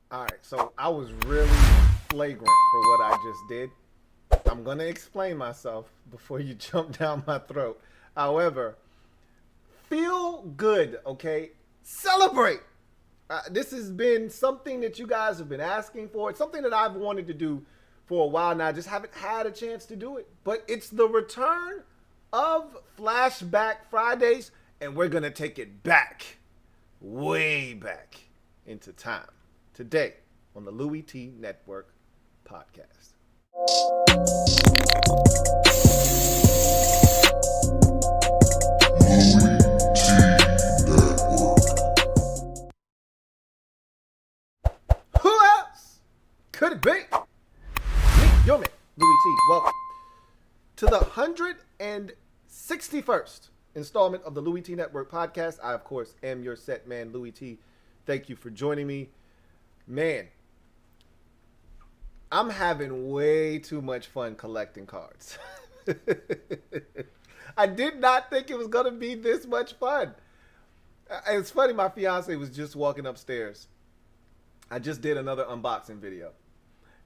All right, so I was really flagrant for what I just did. I'm going to explain myself before you jump down my throat. However, feel good, okay? Celebrate. This has been something that you guys have been asking for. It's something that I've wanted to do for a while now. I just haven't had a chance to do it. But it's the return of Flashback Fridays, and we're going to take it back, way back into time. Today on the LouieTeeNetwork podcast. Who else could it be? Me, your man, Louie T. Welcome to the 161st installment of the Louie T Network podcast. I, of course, am your set man, Louie T. Thank you for joining me. Man, I'm having way too much fun collecting cards. I did not think it was going to be this much fun. It's funny, my fiance was just walking upstairs. I just did another unboxing video.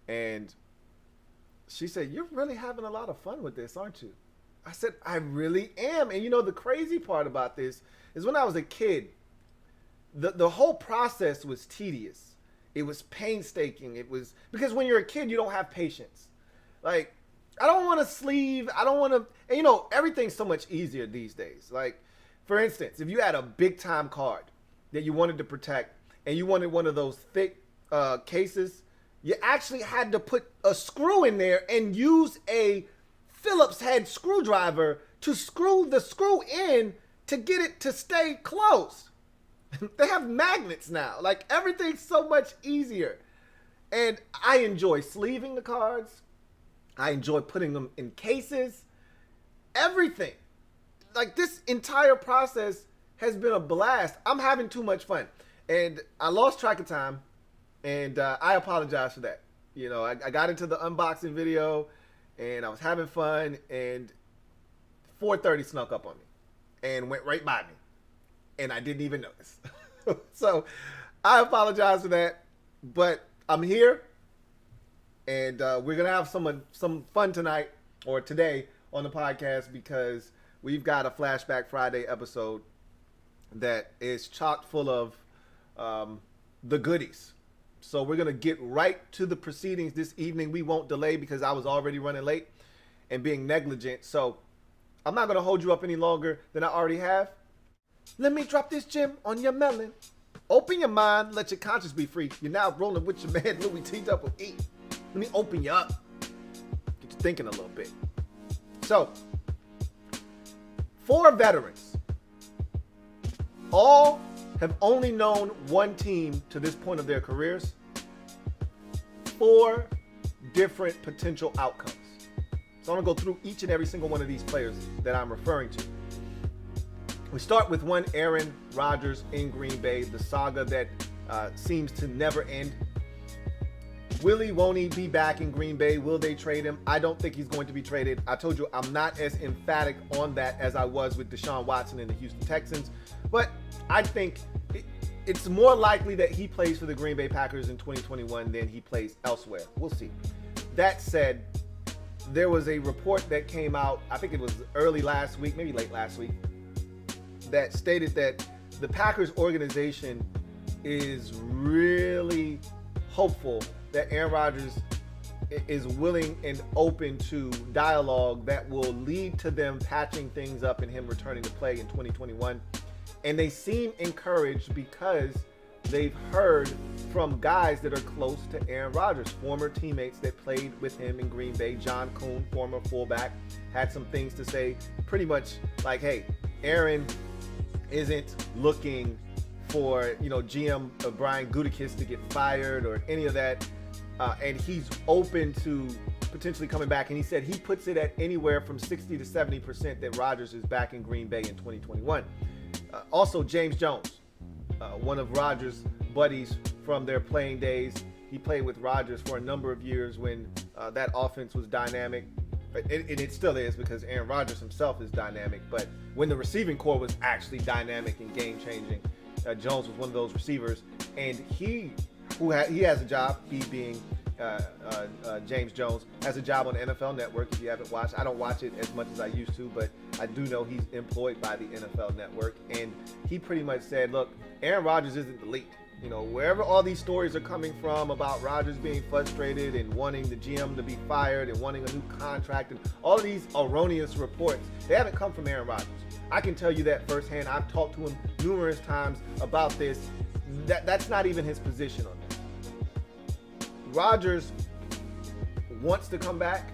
And she said, "You're really having a lot of fun with this, aren't you?" I said, "I really am." And you know, the crazy part about this is when I was a kid, the whole process was tedious. It was painstaking. It was because when you're a kid, you don't have patience. Like, I don't want to sleeve. I don't want to, and you know, everything's so much easier these days. Like, for instance, if you had a big time card that you wanted to protect and you wanted one of those thick cases, you actually had to put a screw in there and use a Phillips head screwdriver to screw the screw in to get it to stay closed. They have magnets now. Like, everything's so much easier. And I enjoy sleeving the cards. I enjoy putting them in cases. Everything. Like, this entire process has been a blast. I'm having too much fun. And I lost track of time. And I apologize for that. You know, I got into the unboxing video. And I was having fun. And 4:30 snuck up on me. And went right by me. And I didn't even notice. So I apologize for that, but I'm here, and we're gonna have some fun tonight or today on the podcast because we've got a Flashback Friday episode that is chock full of the goodies. So we're gonna get right to the proceedings this evening. We won't delay because I was already running late and being negligent. So I'm not gonna hold you up any longer than I already have. Let me drop this gem on your melon. Open your mind, let your conscience be free. You're now rolling with your man, Louie T double E. Let me open you up. Get you thinking a little bit. So, 4 veterans. All have only known one team to this point of their careers. 4 different potential outcomes. So I'm gonna go through each and every single one of these players that I'm referring to. We start with one Aaron Rodgers in Green Bay, the saga that seems to never end. Will he, won't he be back in Green Bay? Will they trade him? I don't think he's going to be traded. I told you I'm not as emphatic on that as I was with Deshaun Watson and the Houston Texans. But I think it's more likely that he plays for the Green Bay Packers in 2021 than he plays elsewhere. We'll see. That said, there was a report that came out, I think it was early last week, maybe late last week, that stated that the Packers organization is really hopeful that Aaron Rodgers is willing and open to dialogue that will lead to them patching things up and him returning to play in 2021. And they seem encouraged because they've heard from guys that are close to Aaron Rodgers, former teammates that played with him in Green Bay. John Kuhn, former fullback, had some things to say, pretty much like, hey, Aaron isn't looking for, GM Brian Gutekunst to get fired or any of that. And he's open to potentially coming back. And he said he puts it at anywhere from 60 to 70% that Rodgers is back in Green Bay in 2021. Also, James Jones, one of Rodgers' buddies from their playing days. He played with Rodgers for a number of years when that offense was dynamic. And it still is because Aaron Rodgers himself is dynamic. But when the receiving core was actually dynamic and game-changing, Jones was one of those receivers. And he he has a job. He being James Jones has a job on the NFL Network. If you haven't watched, I don't watch it as much as I used to, but I do know he's employed by the NFL Network, and he pretty much said, "Look, Aaron Rodgers isn't the lead. You know, wherever all these stories are coming from about Rodgers being frustrated and wanting the GM to be fired and wanting a new contract and all of these erroneous reports, they haven't come from Aaron Rodgers. I can tell you that firsthand. I've talked to him numerous times about this. That's not even his position on this. Rodgers wants to come back,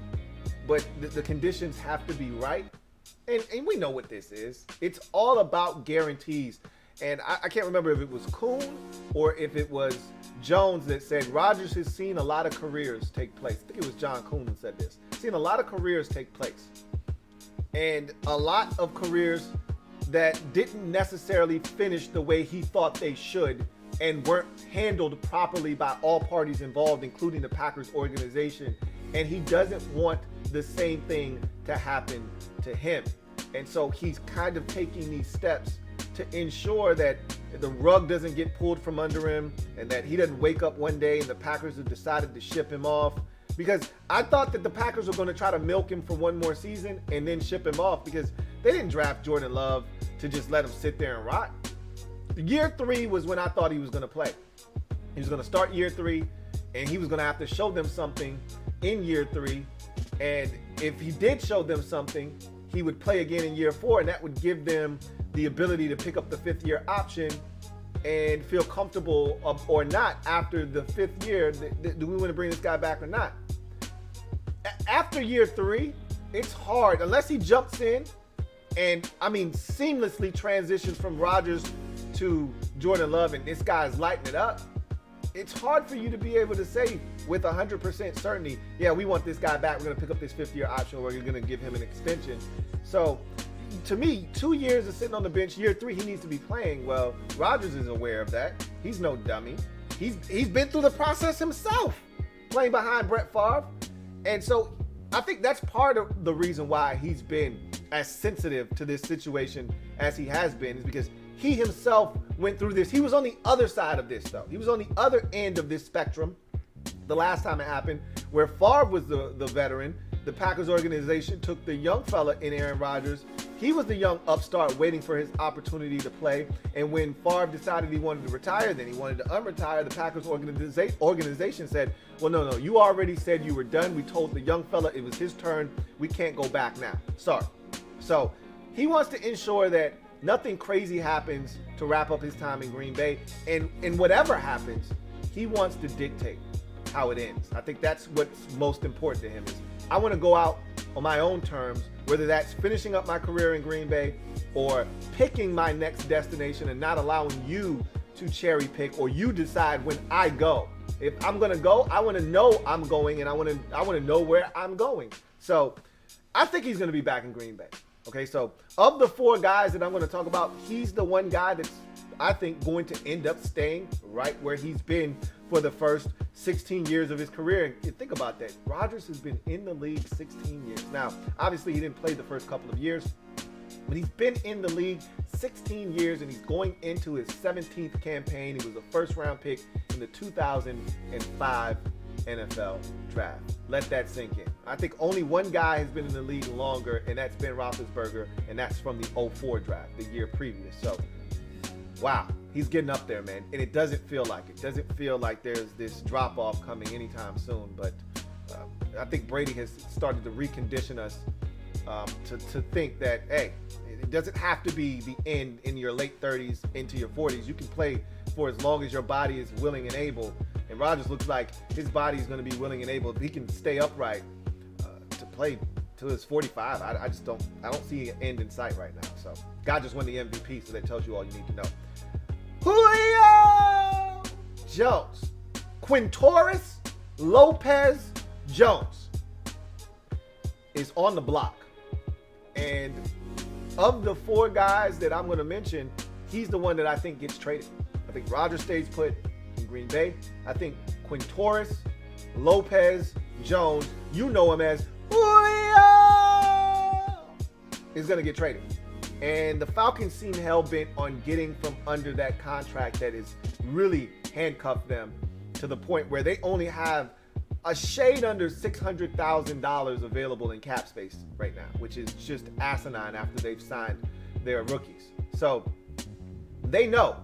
but the conditions have to be right. And we know what this is. It's all about guarantees. And I can't remember if it was Kuhn or if it was Jones that said Rodgers has seen a lot of careers take place. I think it was John Kuhn that said this. Seen a lot of careers take place. And a lot of careers that didn't necessarily finish the way he thought they should and weren't handled properly by all parties involved, including the Packers organization. And he doesn't want the same thing to happen to him. And so he's kind of taking these steps to ensure that the rug doesn't get pulled from under him and that he doesn't wake up one day and the Packers have decided to ship him off. Because I thought that the Packers were going to try to milk him for one more season and then ship him off, because they didn't draft Jordan Love to just let him sit there and rot. Year 3 was when I thought he was going to play. He was going to start year 3 and he was going to have to show them something in year 3. And if he did show them something, he would play again in year 4, and that would give them the ability to pick up the 5th year option and feel comfortable or not after the 5th year. Do we want to bring this guy back or not? After year 3, it's hard unless he jumps in and seamlessly transitions from Rodgers to Jordan Love and this guy's lighting it up. It's hard for you to be able to say with 100% certainty, yeah, we want this guy back. We're going to pick up this 5th year option. We're going to give him an extension. So to me, 2 years of sitting on the bench, year 3, he needs to be playing. Well, Rodgers is aware of that. He's no dummy. He's been through the process himself, playing behind Brett Favre. And so I think that's part of the reason why he's been as sensitive to this situation as he has been, is because he himself went through this. He was on the other side of this, though. He was on the other end of this spectrum the last time it happened, where Favre was the veteran. The Packers organization took the young fella in Aaron Rodgers. He was the young upstart waiting for his opportunity to play. And when Favre decided he wanted to retire, then he wanted to unretire, the Packers organization said, well, no, you already said you were done. We told the young fella it was his turn. We can't go back now. Sorry. So he wants to ensure that nothing crazy happens to wrap up his time in Green Bay. And whatever happens, he wants to dictate how it ends. I think that's what's most important to him. Is I want to go out on my own terms, whether that's finishing up my career in Green Bay or picking my next destination and not allowing you to cherry pick or you decide when I go. If I'm going to go, I want to know I'm going, and I want to know where I'm going. So I think he's going to be back in Green Bay. Okay, so of the 4 guys that I'm going to talk about, he's the one guy that's, I think, going to end up staying right where he's been for the first 16 years of his career. And think about that. Rodgers has been in the league 16 years. Now, obviously, he didn't play the first couple of years, but he's been in the league 16 years, and he's going into his 17th campaign. He was a first-round pick in the 2005 NFL draft. Let that sink in. I think only one guy has been in the league longer, and that's Ben Roethlisberger, and that's from the 04 draft, the year previous. So, wow, he's getting up there, man, and it doesn't feel like it. It doesn't feel like there's this drop-off coming anytime soon, but I think Brady has started to recondition us to think that, hey, it doesn't have to be the end in your late 30s into your 40s. You can play for as long as your body is willing and able. And Rodgers looks like his body is going to be willing and able. If he can stay upright to play till his 45, I don't see an end in sight right now. So God just won the MVP, so that tells you all you need to know. Julio Jones, Quintorris Lopez Jones is on the block. And of the 4 guys that I'm going to mention, he's the one that I think gets traded. I think Rodgers stays put in Green Bay. I think Quintorris Lopez Jones, you know him as Julio, is going to get traded. And the Falcons seem hell-bent on getting from under that contract that has really handcuffed them to the point where they only have a shade under $600,000 available in cap space right now, which is just asinine after they've signed their rookies. So they know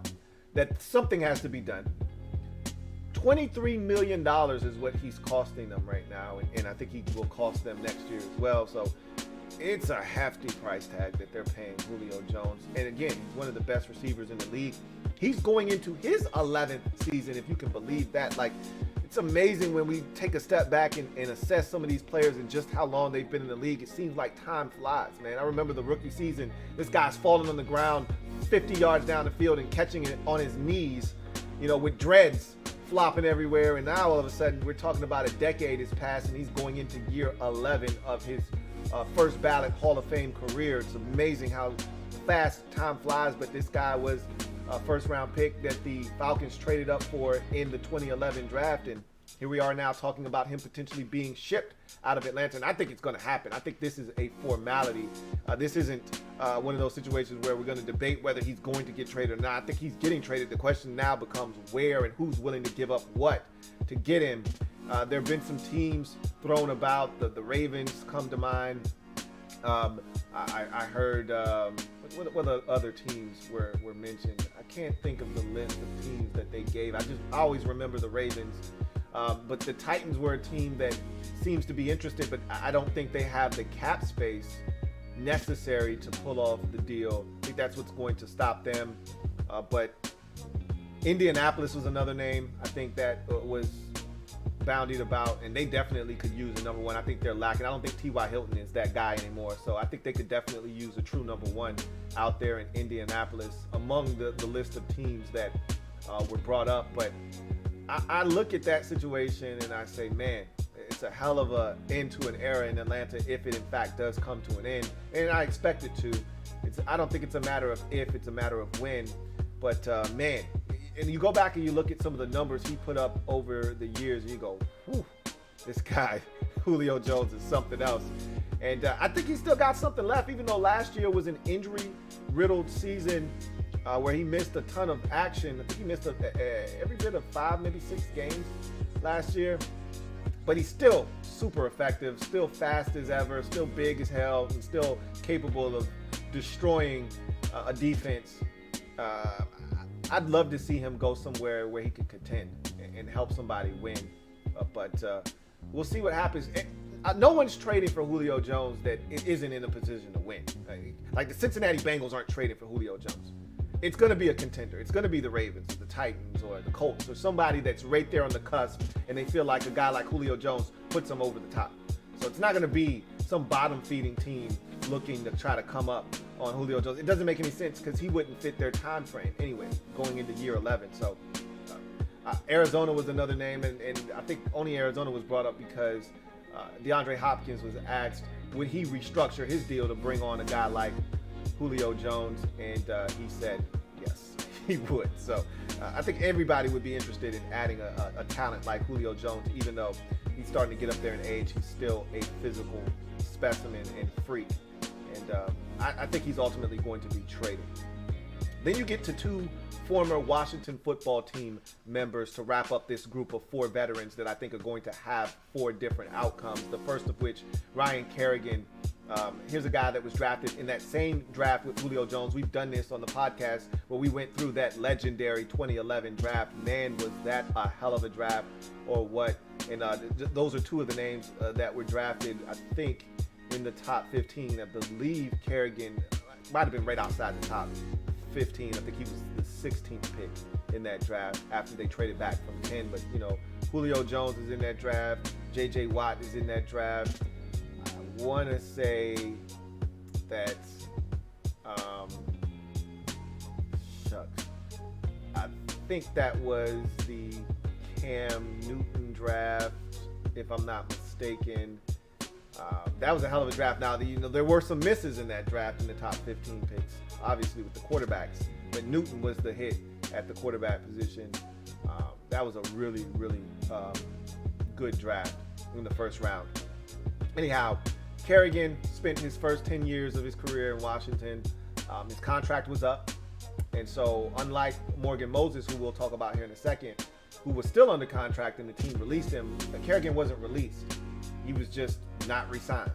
that something has to be done. $23 million is what he's costing them right now, and I think he will cost them next year as well. So it's a hefty price tag that they're paying Julio Jones. And again, he's one of the best receivers in the league. He's going into his 11th season, if you can believe that. Like, it's amazing when we take a step back and assess some of these players and just how long they've been in the league. It seems like time flies, man. I remember the rookie season, this guy's falling on the ground 50 yards down the field and catching it on his knees, you know, with dreads flopping everywhere. And now all of a sudden we're talking about a decade has passed and he's going into year 11 of his first ballot Hall of Fame career. It's amazing how fast time flies, but this guy was a first round pick that the Falcons traded up for in the 2011 draft, and here we are now talking about him potentially being shipped out of Atlanta. And I think it's going to happen. I think this is a formality. This isn't one of those situations where we're going to debate whether he's going to get traded or not. I think he's getting traded. The question now becomes where and who's willing to give up what to get him. There have been some teams thrown about. The Ravens come to mind. I heard what other teams were mentioned. I can't think of the list of teams that they gave. I always remember the Ravens. But the Titans were a team that seems to be interested, but I don't think they have the cap space necessary to pull off the deal. I think that's what's going to stop them. But Indianapolis was another name I think that was boundied about, and they definitely could use a number one. I think they're lacking. I don't think T.Y. Hilton is that guy anymore, so I think they could definitely use a true number one out there in Indianapolis among the list of teams that were brought up. But I look at that situation and I say, man, it's a hell of a end to an era in Atlanta if it in fact does come to an end, and I expect it to. I don't think it's a matter of if, it's a matter of when. But man, and you go back and you look at some of the numbers he put up over the years and you go, whew, this guy, Julio Jones, is something else. And I think he's still got something left, even though last year was an injury-riddled season where he missed a ton of action. I think he missed every bit of 5, maybe 6 games last year. But he's still super effective, still fast as ever, still big as hell, and still capable of destroying a defense. I'd love to see him go somewhere where he could contend and help somebody win. But we'll see what happens. No one's trading for Julio Jones that isn't in a position to win. Like the Cincinnati Bengals aren't trading for Julio Jones. It's going to be a contender. It's going to be the Ravens, the Titans, or the Colts, or somebody that's right there on the cusp, and they feel like a guy like Julio Jones puts them over the top. So it's not going to be some bottom-feeding team looking to try to come up on Julio Jones. It doesn't make any sense because he wouldn't fit their time frame anyway, going into year 11. So Arizona was another name, and I think only Arizona was brought up because DeAndre Hopkins was asked, would he restructure his deal to bring on a guy like Julio Jones, and he said yes, he would. So I think everybody would be interested in adding a talent like Julio Jones, even though he's starting to get up there in age. He's still a physical specimen and freak, and I think he's ultimately going to be traded. Then you get to 2 former Washington football team members to wrap up this group of 4 veterans that I think are going to have 4 different outcomes. The first of which, Ryan Kerrigan. Here's a guy that was drafted in that same draft with Julio Jones. We've done this on the podcast where we went through that legendary 2011 draft. Man, was that a hell of a draft or what? And those are 2 of the names that were drafted, I think, in the top 15. I believe Kerrigan might have been right outside the top 15. I think he was the 16th pick in that draft after they traded back from 10. But, you know, Julio Jones is in that draft. J.J. Watt is in that draft. I want to say that, shucks, I think that was the Cam Newton draft, if I'm not mistaken. That was a hell of a draft. Now, there were some misses in that draft in the top 15 picks, obviously with the quarterbacks, but Newton was the hit at the quarterback position. That was a really, really good draft in the first round. Anyhow, Kerrigan spent his first 10 years of his career in Washington. His contract was up. And so unlike Morgan Moses, who we'll talk about here in a second, who was still under contract, and the team released him. Kerrigan wasn't released. He was just not re-signed.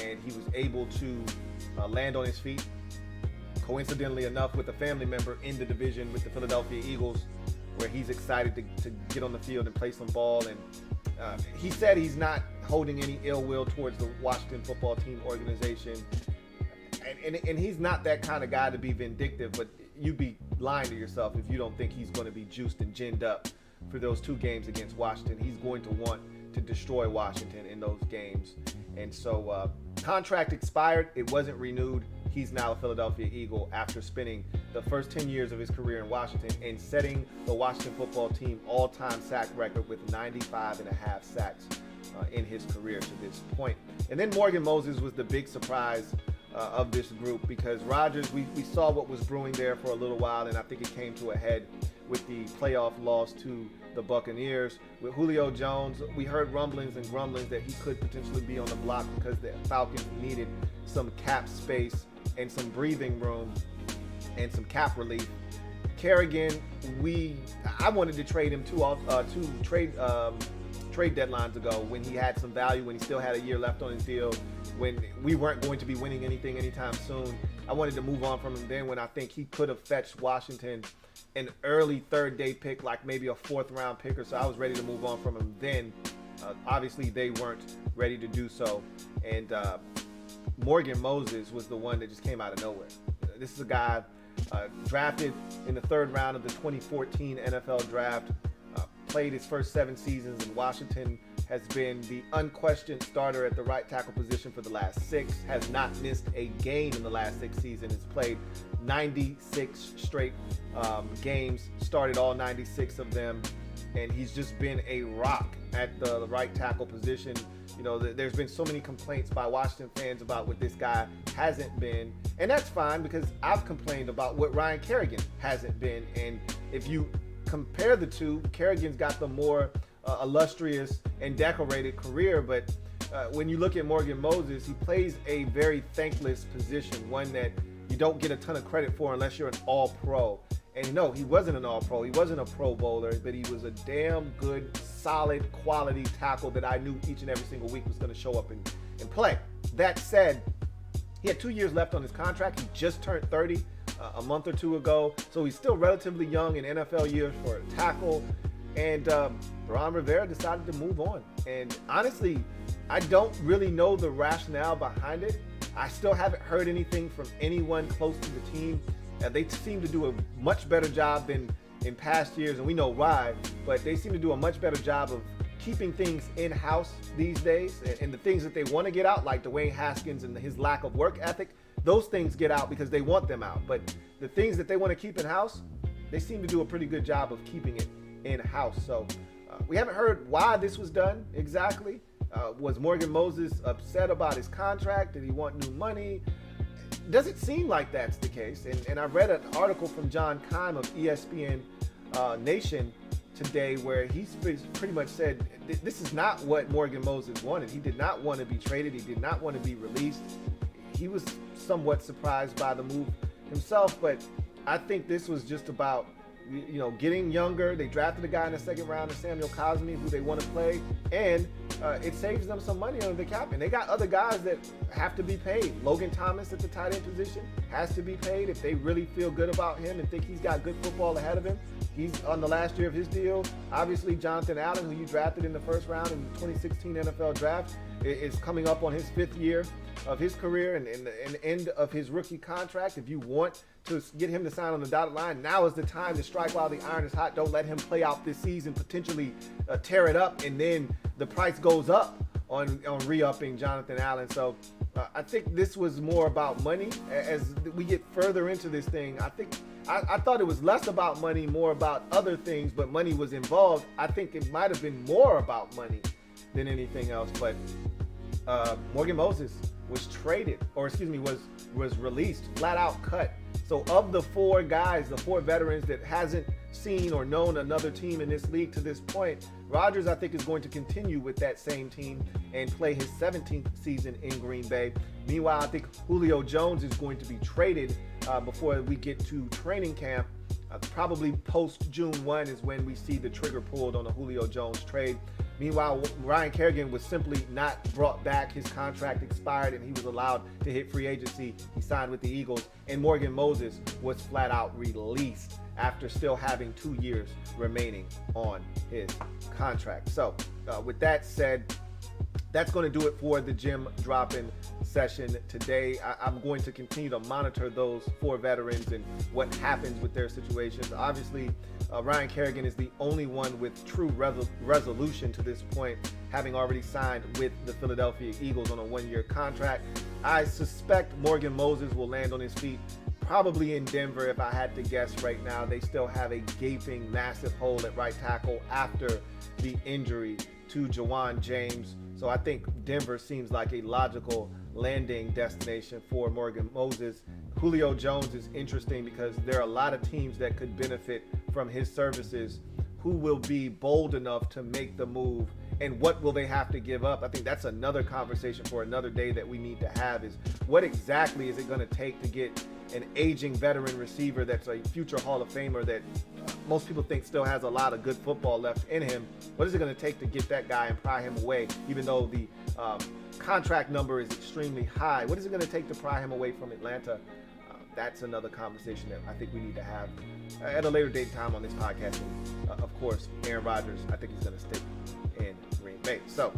And he was able to land on his feet, coincidentally enough, with a family member in the division with the Philadelphia Eagles, where he's excited to get on the field and play some ball. And he said he's not holding any ill will towards the Washington football team organization. And he's not that kind of guy to be vindictive, but you'd be lying to yourself if you don't think he's going to be juiced and ginned up for those 2 games against Washington. He's going to want to destroy Washington in those games. And so contract expired. It wasn't renewed. He's now a Philadelphia Eagle after spending the first 10 years of his career in Washington and setting the Washington football team all-time sack record with 95.5 sacks in his career to this point. And then Morgan Moses was the big surprise of this group, because Rodgers, we saw what was brewing there for a little while, and I think it came to a head with the playoff loss to the Buccaneers. With Julio Jones, we heard rumblings and grumblings that he could potentially be on the block because the Falcons needed some cap space and some breathing room and some cap relief. Kerrigan, I wanted to trade him two trade deadlines ago, when he had some value, when he still had a year left on his deal, when we weren't going to be winning anything anytime soon. I wanted to move on from him then, when I think he could have fetched Washington an early 3rd-day pick, like maybe a 4th-round pick or so. I was ready to move on from him then. Obviously, they weren't ready to do so. And Morgan Moses was the one that just came out of nowhere. This is a guy drafted in the 3rd round of the 2014 NFL Draft, played his first 7 seasons in Washington, has been the unquestioned starter at the right tackle position for the last 6, has not missed a game in the last 6 seasons, has played 96 straight games, started all 96 of them, and he's just been a rock at the right tackle position. You know, there's been so many complaints by Washington fans about what this guy hasn't been, and that's fine, because I've complained about what Ryan Kerrigan hasn't been. And if you compare the two, Kerrigan's got the more illustrious and decorated career, but when you look at Morgan Moses, he plays a very thankless position, one that you don't get a ton of credit for unless you're an all-pro. And no, he wasn't an all-pro. He wasn't a pro bowler, but he was a damn good, solid, quality tackle that I knew each and every single week was going to show up and play. That said, he had 2 years left on his contract. He just turned 30 a month or 2 ago, so he's still relatively young in NFL years for a tackle. And Ron Rivera decided to move on. And honestly, I don't really know the rationale behind it. I still haven't heard anything from anyone close to the team. They seem to do a much better job than in past years, and we know why, but they seem to do a much better job of keeping things in-house these days. And the things that they want to get out, like Dwayne Haskins and his lack of work ethic, those things get out because they want them out. But the things that they want to keep in-house, they seem to do a pretty good job of keeping it in-house. So we haven't heard why this was done exactly. Was Morgan Moses upset about his contract? Did he want new money? Doesn't seem like that's the case. And I read an article from John Keim of ESPN Nation today, where he's pretty much said this is not what Morgan Moses wanted. He did not want to be traded. He did not want to be released. He was somewhat surprised by the move himself, but I think this was just about, you know, getting younger. They drafted a guy in the 2nd round, Samuel Cosme, who they want to play, and it saves them some money under the cap. And they got other guys that have to be paid. Logan Thomas at the tight end position has to be paid if they really feel good about him and think he's got good football ahead of him. He's on the last year of his deal. Obviously, Jonathan Allen, who you drafted in the 1st round in the 2016 NFL Draft, is coming up on his 5th year of his career and the end of his rookie contract. If you want to get him to sign on the dotted line, now is the time to strike while the iron is hot. Don't let him play out this season, potentially tear it up, and then the price goes up on re-upping Jonathan Allen. So I think this was more about money. As we get further into this thing, I thought it was less about money, more about other things, but money was involved. I think it might have been more about money than anything else. But Morgan Moses was traded, was released, flat out cut. So of the 4 guys, the 4 veterans that hasn't seen or known another team in this league to this point, Rodgers, I think, is going to continue with that same team and play his 17th season in Green Bay. Meanwhile, I think Julio Jones is going to be traded before we get to training camp Probably post June 1 is when we see the trigger pulled on the Julio Jones trade. Meanwhile, Ryan Kerrigan was simply not brought back. His contract expired and he was allowed to hit free agency. He signed with the Eagles. And Morgan Moses was flat out released after still having 2 years remaining on his contract. So with that said, that's going to do it for the Gem Droppin Session today. I'm going to continue to monitor those 4 veterans and what happens with their situations. Obviously, Ryan Kerrigan is the only one with true resolution to this point, having already signed with the Philadelphia Eagles on a 1-year contract. I suspect Morgan Moses will land on his feet probably in Denver if I had to guess right now. They still have a gaping, massive hole at right tackle after the injury to Jawan James. So I think Denver seems like a logical landing destination for Morgan Moses. Julio Jones is interesting because there are a lot of teams that could benefit from his services. Who will be bold enough to make the move, and what will they have to give up? I think that's another conversation for another day that we need to have, is what exactly is it going to take to get an aging veteran receiver that's a future Hall of Famer that most people think still has a lot of good football left in him. What is it going to take to get that guy and pry him away, even though the contract number is extremely high? What is it going to take to pry him away from Atlanta? That's another conversation that I think we need to have at a later date and time on this podcast. And, of course, Aaron Rodgers, I think he's going to stick in Green Bay. So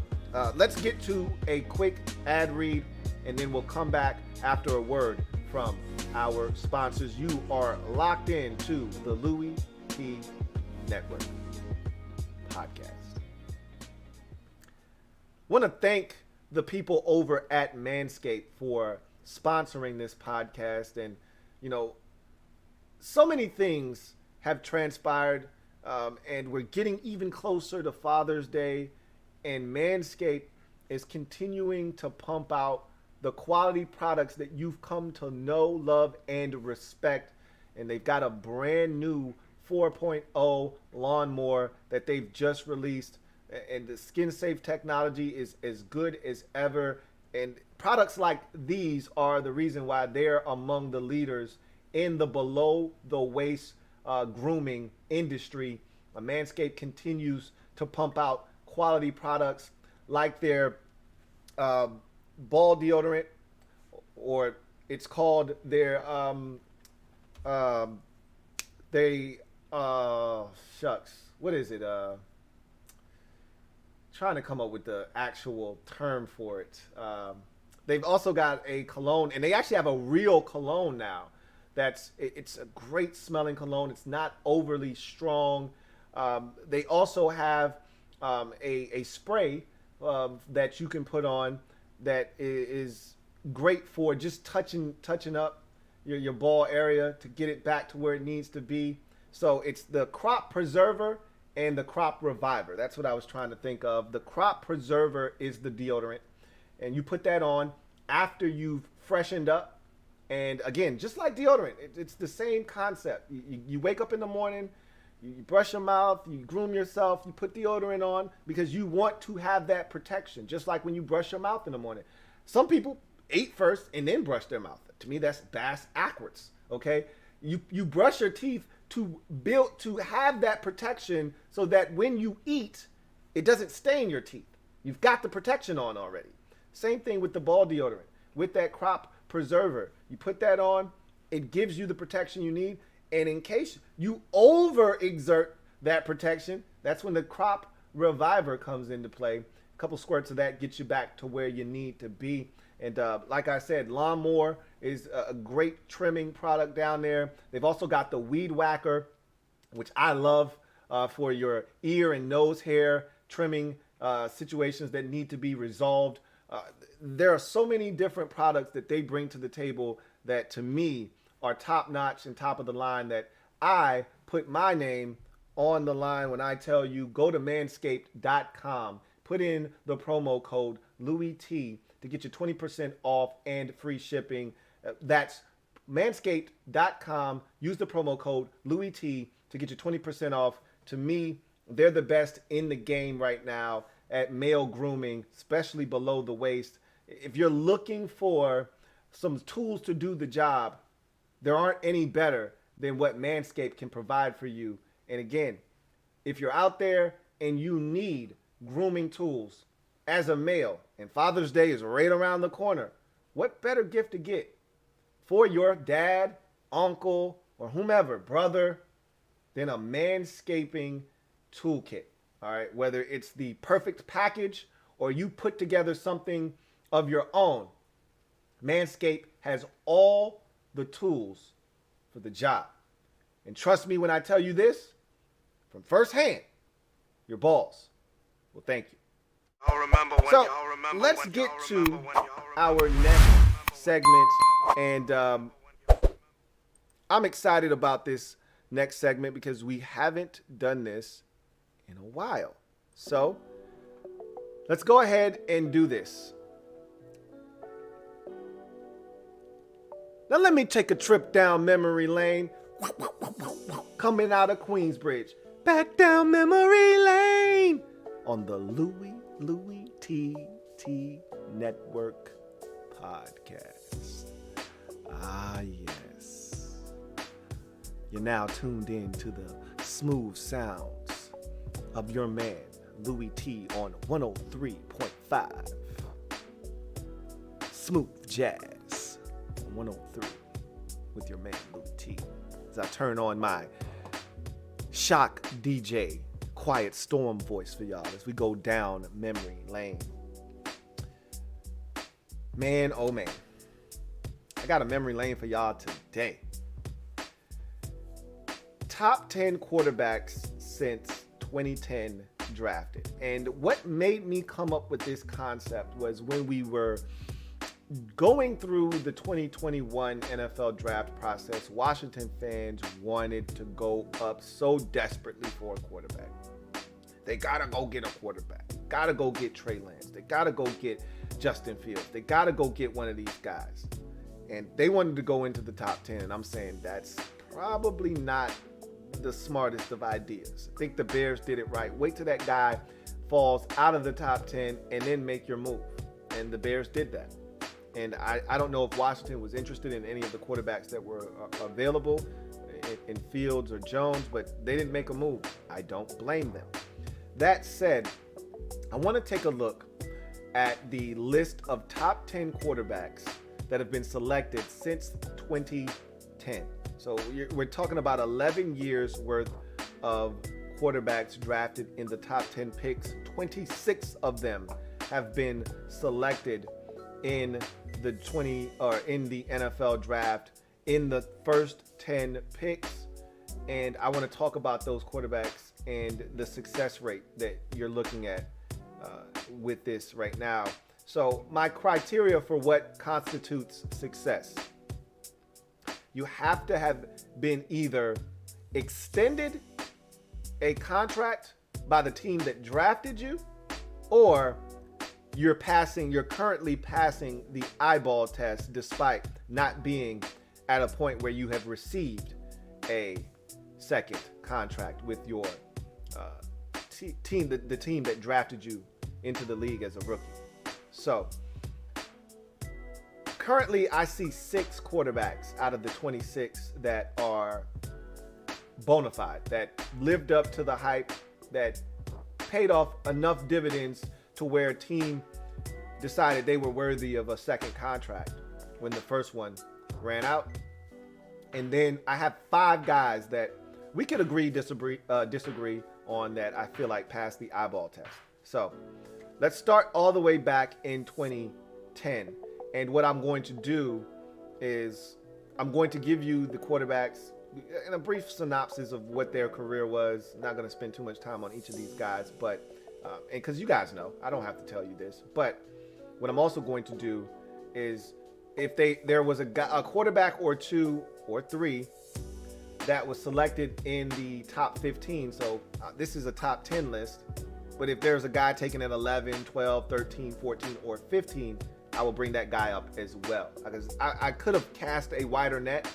let's get to a quick ad read, and then we'll come back after a word from our sponsors. You are locked in to the Louie T Network podcast. Want to thank the people over at Manscaped for sponsoring this podcast. And so many things have transpired, and we're getting even closer to Father's Day, and Manscaped is continuing to pump out the quality products that you've come to know, love, and respect. And they've got a brand new 4.0 lawnmower that they've just released, and the skin safe technology is as good as ever. And products like these are the reason why they're among the leaders in the below the waist grooming industry. Manscaped continues to pump out quality products like their ball deodorant, or it's called their what is it? Trying to come up with the actual term for it. They've also got a cologne, and they actually have a real cologne now. It's a great smelling cologne. It's not overly strong. They also have a spray that you can put on that is great for just touching up your ball area to get it back to where it needs to be. So it's the Crop Preserver and the Crop Reviver. That's what I was trying to think of. The Crop Preserver is the deodorant, and you put that on after you've freshened up. And again, just like deodorant, it's the same concept. You wake up in the morning, you brush your mouth, you groom yourself, you put deodorant on because you want to have that protection, just like when you brush your mouth in the morning. Some people ate first and then brush their mouth. To me, that's backwards, okay? You brush your teeth to have that protection so that when you eat, it doesn't stain your teeth. You've got the protection on already. Same thing with the ball deodorant. With that Crop Preserver, you put that on, it gives you the protection you need. And in case you overexert that protection, that's when the Crop Reviver comes into play. A couple squirts of that gets you back to where you need to be. And like I said, Lawnmower is a great trimming product down there. They've also got the Weed Whacker, which I love for your ear and nose hair trimming situations that need to be resolved. There are so many different products that they bring to the table that, to me, are top-notch and top of the line, that I put my name on the line when I tell you go to manscaped.com, put in the promo code LouieT to get you 20% off and free shipping. That's manscaped.com. Use the promo code LouieT to get you 20% off. To me, they're the best in the game right now at male grooming, especially below the waist. If you're looking for some tools to do the job, there aren't any better than what Manscaped can provide for you. And again, if you're out there and you need grooming tools as a male, and Father's Day is right around the corner, what better gift to get for your dad, uncle, or whomever, brother, than a manscaping toolkit? All right, whether it's the perfect package or you put together something of your own, Manscaped has all the tools for the job. And trust me when I tell you this, from firsthand, your balls will thank you. So let's get to our next segment, and I'm excited about this next segment because we haven't done this in a while. So let's go ahead and do this. Now let me take a trip down memory lane, coming out of Queensbridge, back down memory lane on the LouieTeeNetwork podcast. Ah, yes. You're now tuned in to the smooth sounds of your man, Louie T, on 103.5. Smooth jazz on 103 with your man, Louie T. As I turn on my shock DJ quiet storm voice for y'all as we go down memory lane. Man, oh man, I got a memory lane for y'all today. Top 10 quarterbacks since 2010 drafted. And what made me come up with this concept was when we were going through the 2021 NFL draft process, Washington fans wanted to go up so desperately for a quarterback. They gotta go get a quarterback. Gotta go get Trey Lance. They gotta go get Justin Fields. They gotta go get one of these guys. And they wanted to go into the top 10. And I'm saying that's probably not the smartest of ideas. I think the Bears did it right. Wait till that guy falls out of the top 10 and then make your move. And the Bears did that. And I don't know if Washington was interested in any of the quarterbacks that were available in Fields or Jones, but they didn't make a move. I don't blame them. That said, I want to take a look at the list of top 10 quarterbacks that have been selected since 2010. So we're talking about 11 years worth of quarterbacks drafted in the top 10 picks. 26 of them have been selected in the NFL draft in the first 10 picks. And I want to talk about those quarterbacks and the success rate that you're looking at with this right now. So my criteria for what constitutes success: you have to have been either extended a contract by the team that drafted you, or you're currently passing the eyeball test despite not being at a point where you have received a second contract with your team, the team that drafted you into the league as a rookie. So currently I see 6 quarterbacks out of the 26 that are bona fide, that lived up to the hype, that paid off enough dividends to where a team decided they were worthy of a second contract when the first one ran out. And then I have 5 guys that we could disagree on that I feel like passed the eyeball test. So let's start all the way back in 2010. And what I'm going to do is I'm going to give you the quarterbacks in a brief synopsis of what their career was. I'm not going to spend too much time on each of these guys, but and because you guys know, I don't have to tell you this. But what I'm also going to do is if there was a quarterback or 2 or 3 that was selected in the top 15. So this is a top 10 list. But if there's a guy taken at 11, 12, 13, 14, or 15, I will bring that guy up as well. Because I could have cast a wider net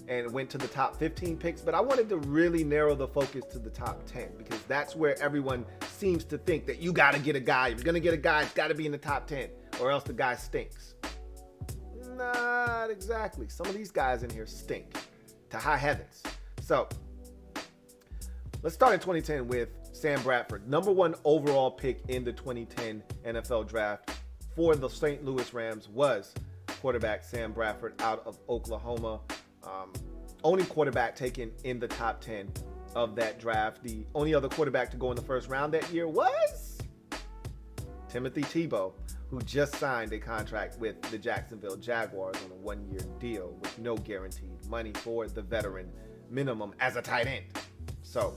and went to the top 15 picks, but I wanted to really narrow the focus to the top 10 because that's where everyone seems to think that you got to get a guy. If you're going to get a guy, it's got to be in the top 10 or else the guy stinks. Not exactly. Some of these guys in here stink. to high heavens. So let's start in 2010 with Sam Bradford, number 1 overall pick in the 2010 NFL draft for the St. Louis Rams was quarterback Sam Bradford out of Oklahoma. Only quarterback taken in the top 10 of that draft. The only other quarterback to go in the first round that year was Timothy Tebow, who just signed a contract with the Jacksonville Jaguars on a 1-year deal with no guaranteed money for the veteran minimum as a tight end. So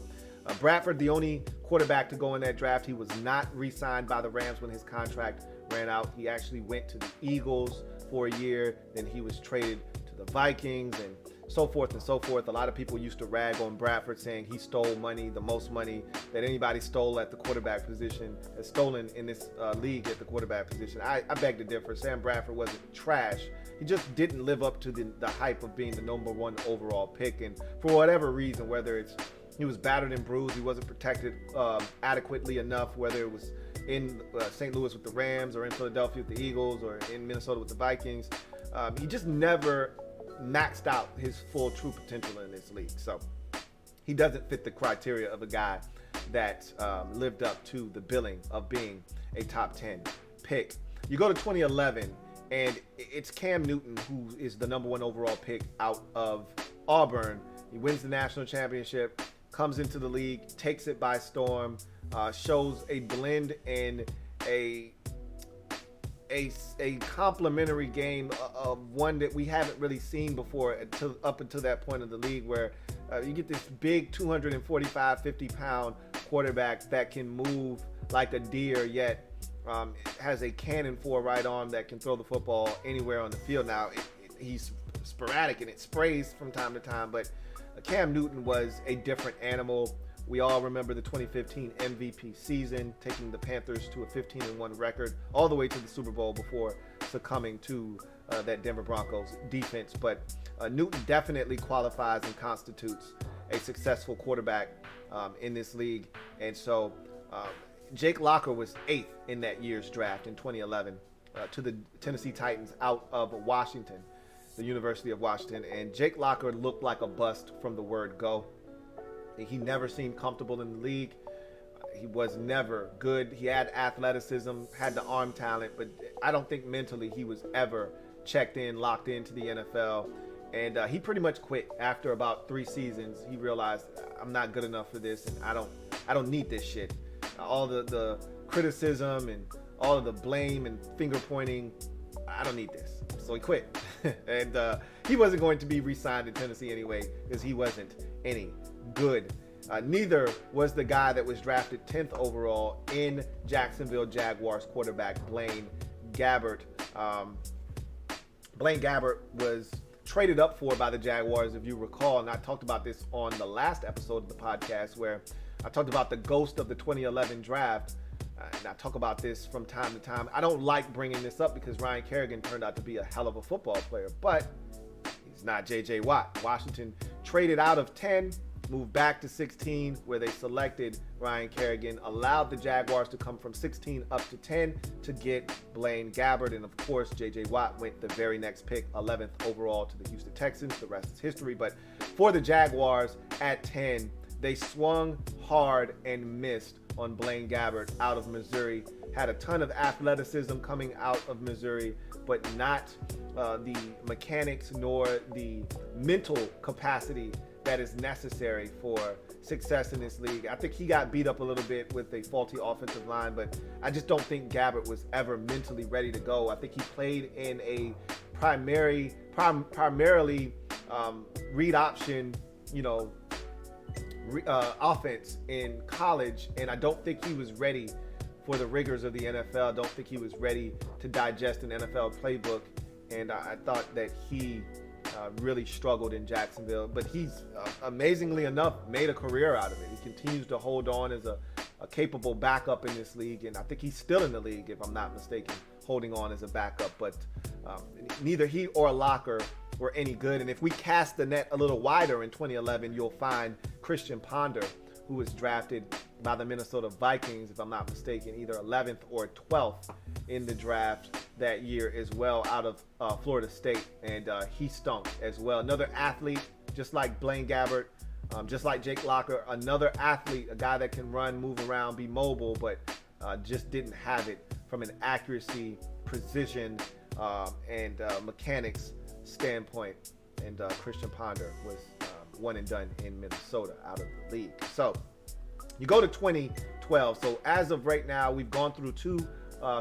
Bradford, the only quarterback to go in that draft. He was not re-signed by the Rams when his contract ran out. He actually went to the Eagles for a year. Then he was traded to the Vikings and so forth and so forth. A lot of people used to rag on Bradford, saying he stole money, the most money that anybody stole at the quarterback position, has stolen in this league at the quarterback position. I beg to differ. Sam Bradford wasn't trash. He just didn't live up to the hype of being the number 1 overall pick. And for whatever reason, whether it's he was battered and bruised, he wasn't protected adequately enough, whether it was in St. Louis with the Rams or in Philadelphia with the Eagles or in Minnesota with the Vikings, he just never maxed out his full true potential in this league. So he doesn't fit the criteria of a guy that lived up to the billing of being a top 10 pick. You go to 2011 and it's Cam Newton, who is the number 1 overall pick out of Auburn. He wins the national championship, comes into the league, takes it by storm, shows a blend and a complementary game of one that we haven't really seen before up until that point of the league, where you get this big 245, 50-pound quarterback that can move like a deer, yet has a cannon for a right arm that can throw the football anywhere on the field. Now, he's sporadic and it sprays from time to time, but Cam Newton was a different animal. We all remember the 2015 MVP season, taking the Panthers to a 15-1 record all the way to the Super Bowl before succumbing to that Denver Broncos defense. But Newton definitely qualifies and constitutes a successful quarterback in this league. And so Jake Locker was 8th in that year's draft in 2011 to the Tennessee Titans out of Washington, the University of Washington. And Jake Locker looked like a bust from the word go. He never seemed comfortable in the league. He was never good. He had athleticism, had the arm talent, but I don't think mentally he was ever checked in, locked into the NFL. And he pretty much quit after about 3 seasons. He realized, I'm not good enough for this, and I don't need this shit. All the criticism and all of the blame and finger pointing, I don't need this. So he quit. And he wasn't going to be re-signed in Tennessee anyway, because he wasn't any good. Neither was the guy that was drafted 10th overall in Jacksonville Jaguars quarterback Blaine Gabbert. Blaine Gabbert was traded up for by the Jaguars, if you recall, and I talked about this on the last episode of the podcast where I talked about the ghost of the 2011 draft. And I talk about this from time to time. I don't like bringing this up because Ryan Kerrigan turned out to be a hell of a football player, but he's not J.J. Watt. Washington traded out of 10, moved back to 16, where they selected Ryan Kerrigan, allowed the Jaguars to come from 16 up to 10 to get Blaine Gabbert. And of course, J.J. Watt went the very next pick, 11th overall to the Houston Texans. The rest is history. But for the Jaguars at 10, they swung hard and missed on Blaine Gabbert out of Missouri. Had a ton of athleticism coming out of Missouri, but not the mechanics nor the mental capacity that is necessary for success in this league. I think he got beat up a little bit with a faulty offensive line, but I just don't think Gabbert was ever mentally ready to go. I think he played in a primarily read option, offense in college, and I don't think he was ready for the rigors of the NFL. I don't think he was ready to digest an NFL playbook, and I thought that he really struggled in Jacksonville, but he's amazingly enough made a career out of it. He continues to hold on as a capable backup in this league, and I think he's still in the league, if I'm not mistaken, holding on as a backup. But neither he or Locker were any good. And if we cast the net a little wider in 2011, you'll find Christian Ponder, who was drafted by the Minnesota Vikings, if I'm not mistaken, either 11th or 12th in the draft that year as well, out of Florida State. And he stunk as well. Another athlete, just like Blaine Gabbert, just like Jake Locker, another athlete, a guy that can run, move around, be mobile, but just didn't have it from an accuracy, precision, and mechanics standpoint. And Christian Ponder was one and done in Minnesota out of the league. So you go to 2012. So as of right now, we've gone through two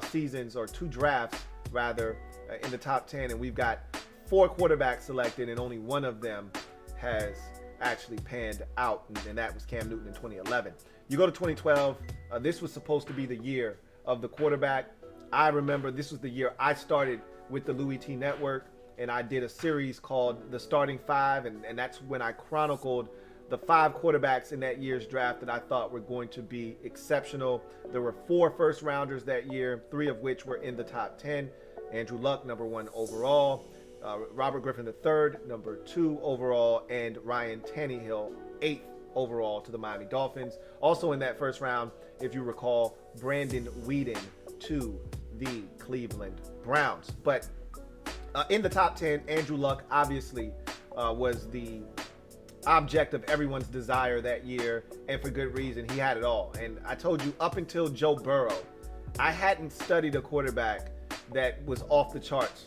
seasons, or two drafts rather, in the top 10, and we've got 4 quarterbacks selected, and only one of them has actually panned out, and that was Cam Newton in 2011. You go to 2012. This was supposed to be the year of the quarterback. I remember this was the year I started with the LouieTeeNetwork, and I did a series called The Starting Five, and that's when I chronicled the 5 quarterbacks in that year's draft that I thought were going to be exceptional. There were 4 first-rounders that year, 3 of which were in the top 10. Andrew Luck, number 1 overall. Robert Griffin III, number 2 overall. And Ryan Tannehill, 8th overall to the Miami Dolphins. Also in that first round, if you recall, Brandon Weeden to the Cleveland Browns. But in the top 10, Andrew Luck obviously was the object of everyone's desire that year, and for good reason. He had it all. And I told you, up until Joe Burrow, I hadn't studied a quarterback that was off the charts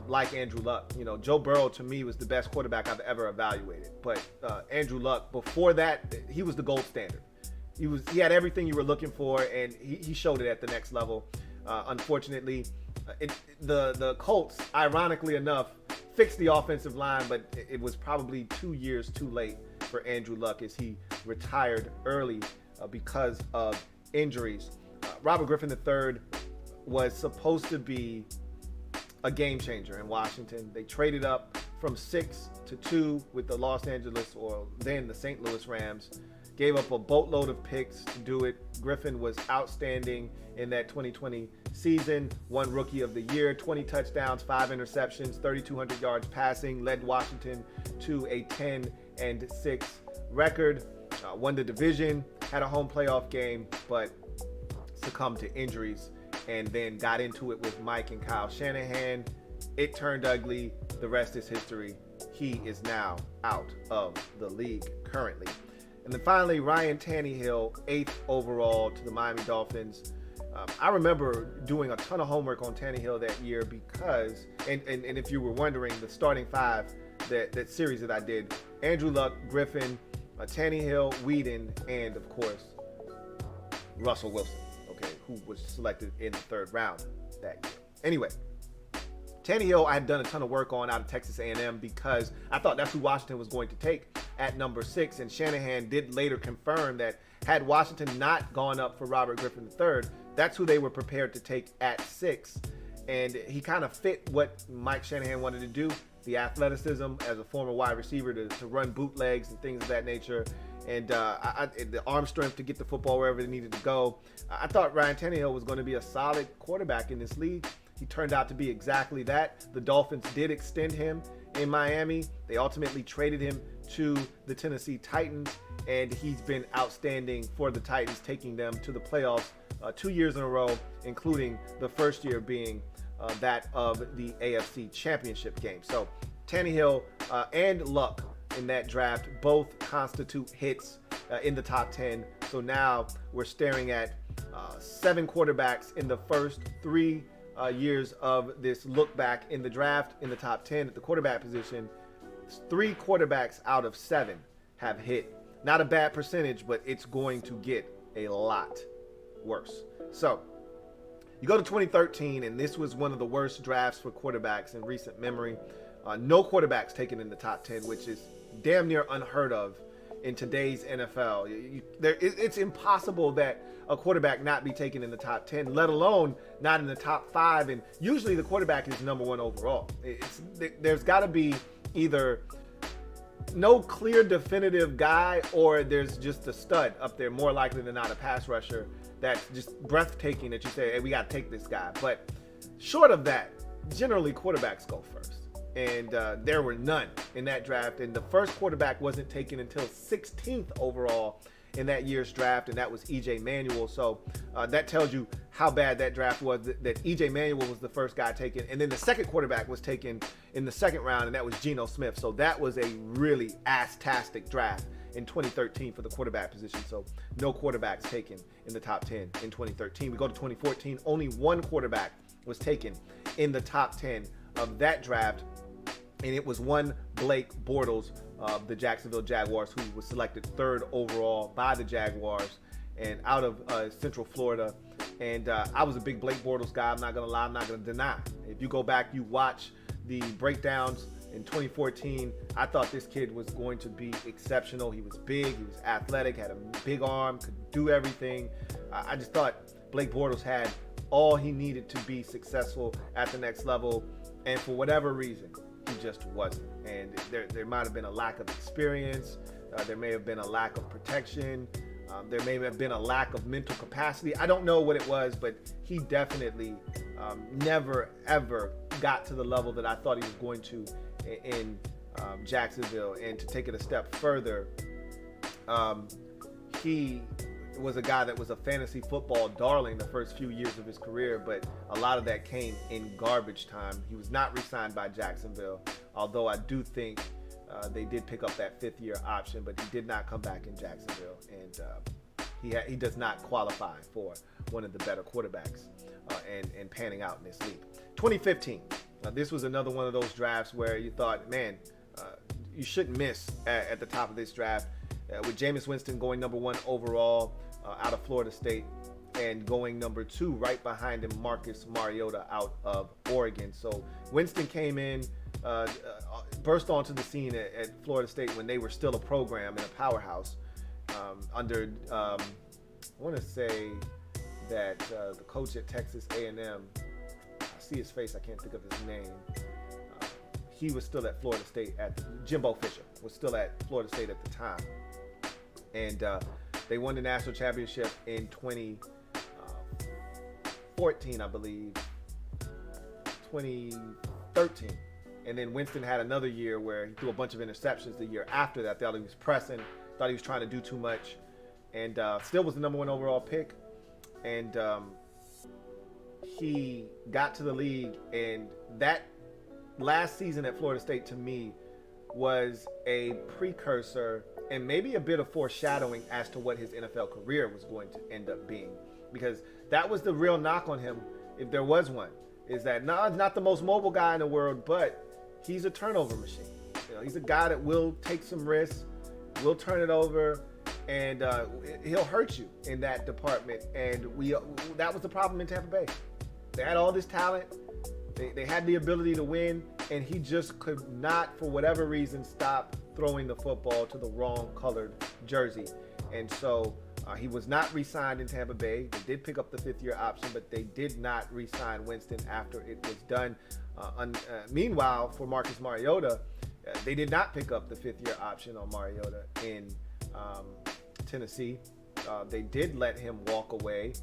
like Andrew Luck. You know, Joe Burrow to me was the best quarterback I've ever evaluated. But Andrew Luck, before that, he was the gold standard. He had everything you were looking for, and he showed it at the next level. Unfortunately, the Colts, ironically enough, fixed the offensive line, but it was probably 2 years too late for Andrew Luck as he retired early because of injuries. Robert Griffin III was supposed to be a game changer in Washington. They traded up from 6 to 2 with the Los Angeles, or then the St. Louis Rams. Gave up a boatload of picks to do it. Griffin was outstanding in that 2020 season. Won Rookie of the Year, 20 touchdowns, 5 interceptions, 3,200 yards passing. Led Washington to a 10-6 record. Won the division, had a home playoff game, but succumbed to injuries, and then got into it with Mike and Kyle Shanahan. It turned ugly. The rest is history. He is now out of the league currently. And then finally, Ryan Tannehill, 8th overall to the Miami Dolphins. I remember doing a ton of homework on Tannehill that year because, and if you were wondering, the starting 5, that series that I did, Andrew Luck, Griffin, Tannehill, Weeden, and of course, Russell Wilson, okay, who was selected in the 3rd round that year. Anyway, Tannehill I had done a ton of work on out of Texas A&M because I thought that's who Washington was going to take at number 6, and Shanahan did later confirm that had Washington not gone up for Robert Griffin III, that's who they were prepared to take at 6. And he kind of fit what Mike Shanahan wanted to do, the athleticism as a former wide receiver to run bootlegs and things of that nature, and the arm strength to get the football wherever it needed to go. I thought Ryan Tannehill was going to be a solid quarterback in this league. He turned out to be exactly that. The Dolphins did extend him in Miami. They ultimately traded him to the Tennessee Titans, and he's been outstanding for the Titans, taking them to the playoffs 2 years in a row, including the first year being that of the AFC Championship game. So Tannehill and Luck in that draft both constitute hits in the top 10. So now we're staring at 7 quarterbacks in the first 3 years of this look back in the draft in the top 10 at the quarterback position. 3 quarterbacks out of 7 have hit. Not a bad percentage, but it's going to get a lot worse. So you go to 2013, and this was one of the worst drafts for quarterbacks in recent memory. No quarterbacks taken in the top 10, which is damn near unheard of in today's NFL. It's impossible that a quarterback not be taken in the top 10, let alone not in the top 5. And usually the quarterback is number 1 overall. There's got to be either no clear definitive guy, or there's just a stud up there, more likely than not a pass rusher that's just breathtaking that you say, hey, we got to take this guy. But short of that, generally quarterbacks go first. And there were none in that draft. And the first quarterback wasn't taken until 16th overall in that year's draft, and that was E.J. Manuel. So that tells you how bad that draft was, that E.J. Manuel was the first guy taken, and then the second quarterback was taken in the second round, and that was Geno Smith. So that was a really ass-tastic draft in 2013 for the quarterback position. So no quarterbacks taken in the top 10 in 2013. We go to 2014, only one quarterback was taken in the top 10 of that draft, and it was one Blake Bortles of the Jacksonville Jaguars, who was selected third overall by the Jaguars and out of Central Florida. And I was a big Blake Bortles guy. I'm not going to lie. I'm not going to deny. If you go back, you watch the breakdowns in 2014, I thought this kid was going to be exceptional. He was big. He was athletic, had a big arm, could do everything. I just thought Blake Bortles had all he needed to be successful at the next level. And for whatever reason, he just wasn't. And there might have been a lack of experience. There may have been a lack of protection. There may have been a lack of mental capacity. I don't know what it was, but he definitely never, ever got to the level that I thought he was going to in Jacksonville. And to take it a step further, he was a guy that was a fantasy football darling the first few years of his career, but a lot of that came in garbage time. He was not re-signed by Jacksonville, although I do think they did pick up that fifth-year option, but he did not come back in Jacksonville, and he does not qualify for one of the better quarterbacks and panning out in this league. 2015, this was another one of those drafts where you thought, man, you shouldn't miss at the top of this draft, with Jameis Winston going number 1 overall out of Florida State, and going number 2 right behind him, Marcus Mariota out of Oregon. So Winston came in, burst onto the scene at Florida State when they were still a program and a powerhouse under, I want to say that the coach at Texas A&M, I see his face, I can't think of his name. He was still at Florida State Jimbo Fisher was still at Florida State at the time. And they won the national championship in 2014, I believe, 2013. And then Winston had another year where he threw a bunch of interceptions the year after that. They thought he was pressing, thought he was trying to do too much, and still was the number 1 overall pick. And he got to the league, and that last season at Florida State, to me, was a precursor and maybe a bit of foreshadowing as to what his NFL career was going to end up being. Because that was the real knock on him, if there was one, is that he's not the most mobile guy in the world, but he's a turnover machine. You know, he's a guy that will take some risks, will turn it over, and he'll hurt you in that department. And that was the problem in Tampa Bay. They had all this talent. They had the ability to win, and he just could not, for whatever reason, stop throwing the football to the wrong colored jersey. And so he was not re-signed in Tampa Bay. They did pick up the 5th-year option, but they did not re-sign Winston after it was done. Meanwhile, for Marcus Mariota, they did not pick up the 5th-year option on Mariota in Tennessee. They did let him walk away,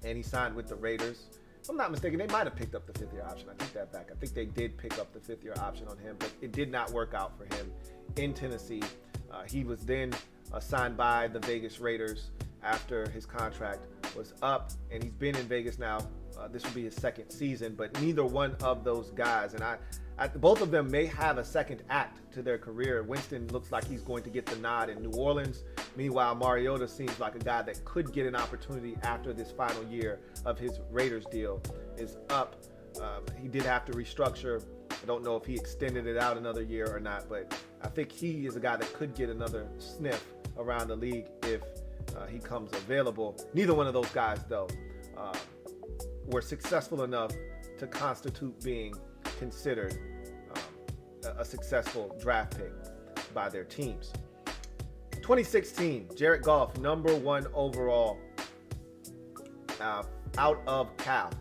and he signed with the Raiders. If I'm not mistaken, they might have picked up the 5th-year option. I take that back. I think they did pick up the 5th-year option on him, but it did not work out for him in Tennessee. He was then signed by the Vegas Raiders after his contract was up, and he's been in Vegas now. This will be his 2nd season, but neither one of those guys, and both of them may have a second act to their career. Winston looks like he's going to get the nod in New Orleans. Meanwhile, Mariota seems like a guy that could get an opportunity after this final year of his Raiders deal is up. He did have to restructure. I don't know if he extended it out another year or not, but I think he is a guy that could get another sniff around the league if he comes available. Neither one of those guys, though, were successful enough to constitute being considered a successful draft pick by their teams. 2016, Jared Goff, number 1 overall out of Cal.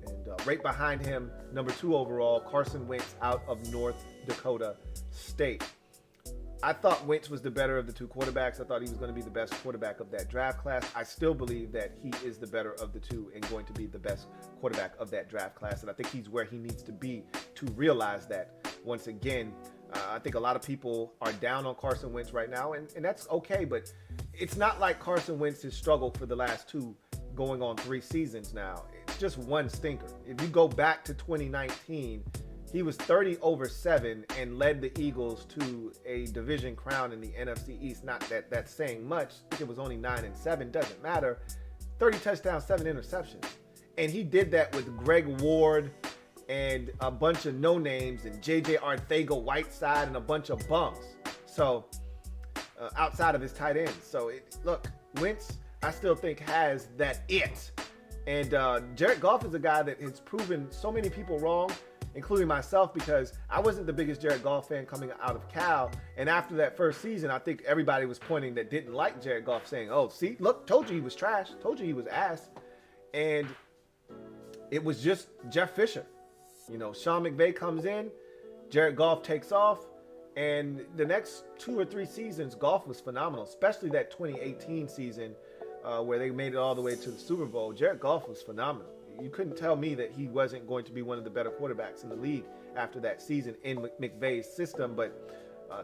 And right behind him, number 2 overall, Carson Wentz out of North Dakota State. I thought Wentz was the better of the 2 quarterbacks. I thought he was going to be the best quarterback of that draft class. I still believe that he is the better of the 2 and going to be the best quarterback of that draft class. And I think he's where he needs to be to realize that. Once again, I think a lot of people are down on Carson Wentz right now, and that's okay, but it's not like Carson Wentz has struggled for the last 2 going on 3 seasons now. It's just one stinker. If you go back to 2019, he was 30-7 and led the Eagles to a division crown in the NFC East. Not that that's saying much. I think it was only 9-7. Doesn't matter. 30 touchdowns, 7 interceptions. And he did that with Greg Ward and a bunch of no-names and J.J. Arcega-Whiteside and a bunch of bums. So, outside of his tight ends. So, look, Wentz, I still think has that it. And Jared Goff is a guy that has proven so many people wrong, including myself, because I wasn't the biggest Jared Goff fan coming out of Cal. And after that first season, I think everybody was pointing that didn't like Jared Goff, saying, oh, see, look, told you he was trash. Told you he was ass. And it was just Jeff Fisher. You know, Sean McVay comes in, Jared Goff takes off. And the next 2 or 3 seasons, Goff was phenomenal, especially that 2018 season where they made it all the way to the Super Bowl. Jared Goff was phenomenal. You couldn't tell me that he wasn't going to be one of the better quarterbacks in the league after that season in McVay's system, but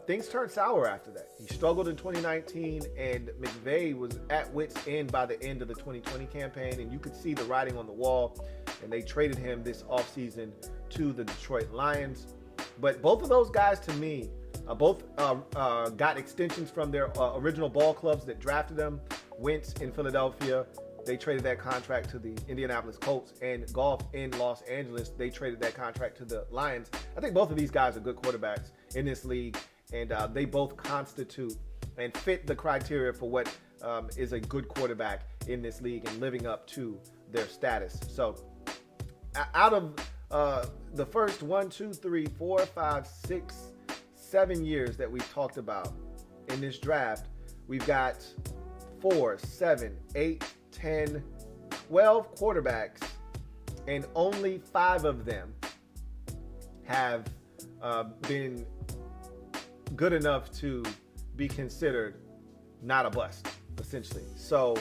things turned sour after that. He struggled in 2019, and McVay was at wit's end by the end of the 2020 campaign, and you could see the writing on the wall, and they traded him this offseason to the Detroit Lions. But both of those guys, to me, both got extensions from their original ball clubs that drafted them. Wentz in Philadelphia, they traded that contract to the Indianapolis Colts, and Goff in Los Angeles, they traded that contract to the Lions. I think both of these guys are good quarterbacks in this league, and they both constitute and fit the criteria for what is a good quarterback in this league and living up to their status. So out of the first 1, 2, 3, 4, 5, 6, 7 years that we've talked about in this draft, we've got 4, 7, 8, 10, 12 quarterbacks, and only 5 of them have been good enough to be considered not a bust, essentially. So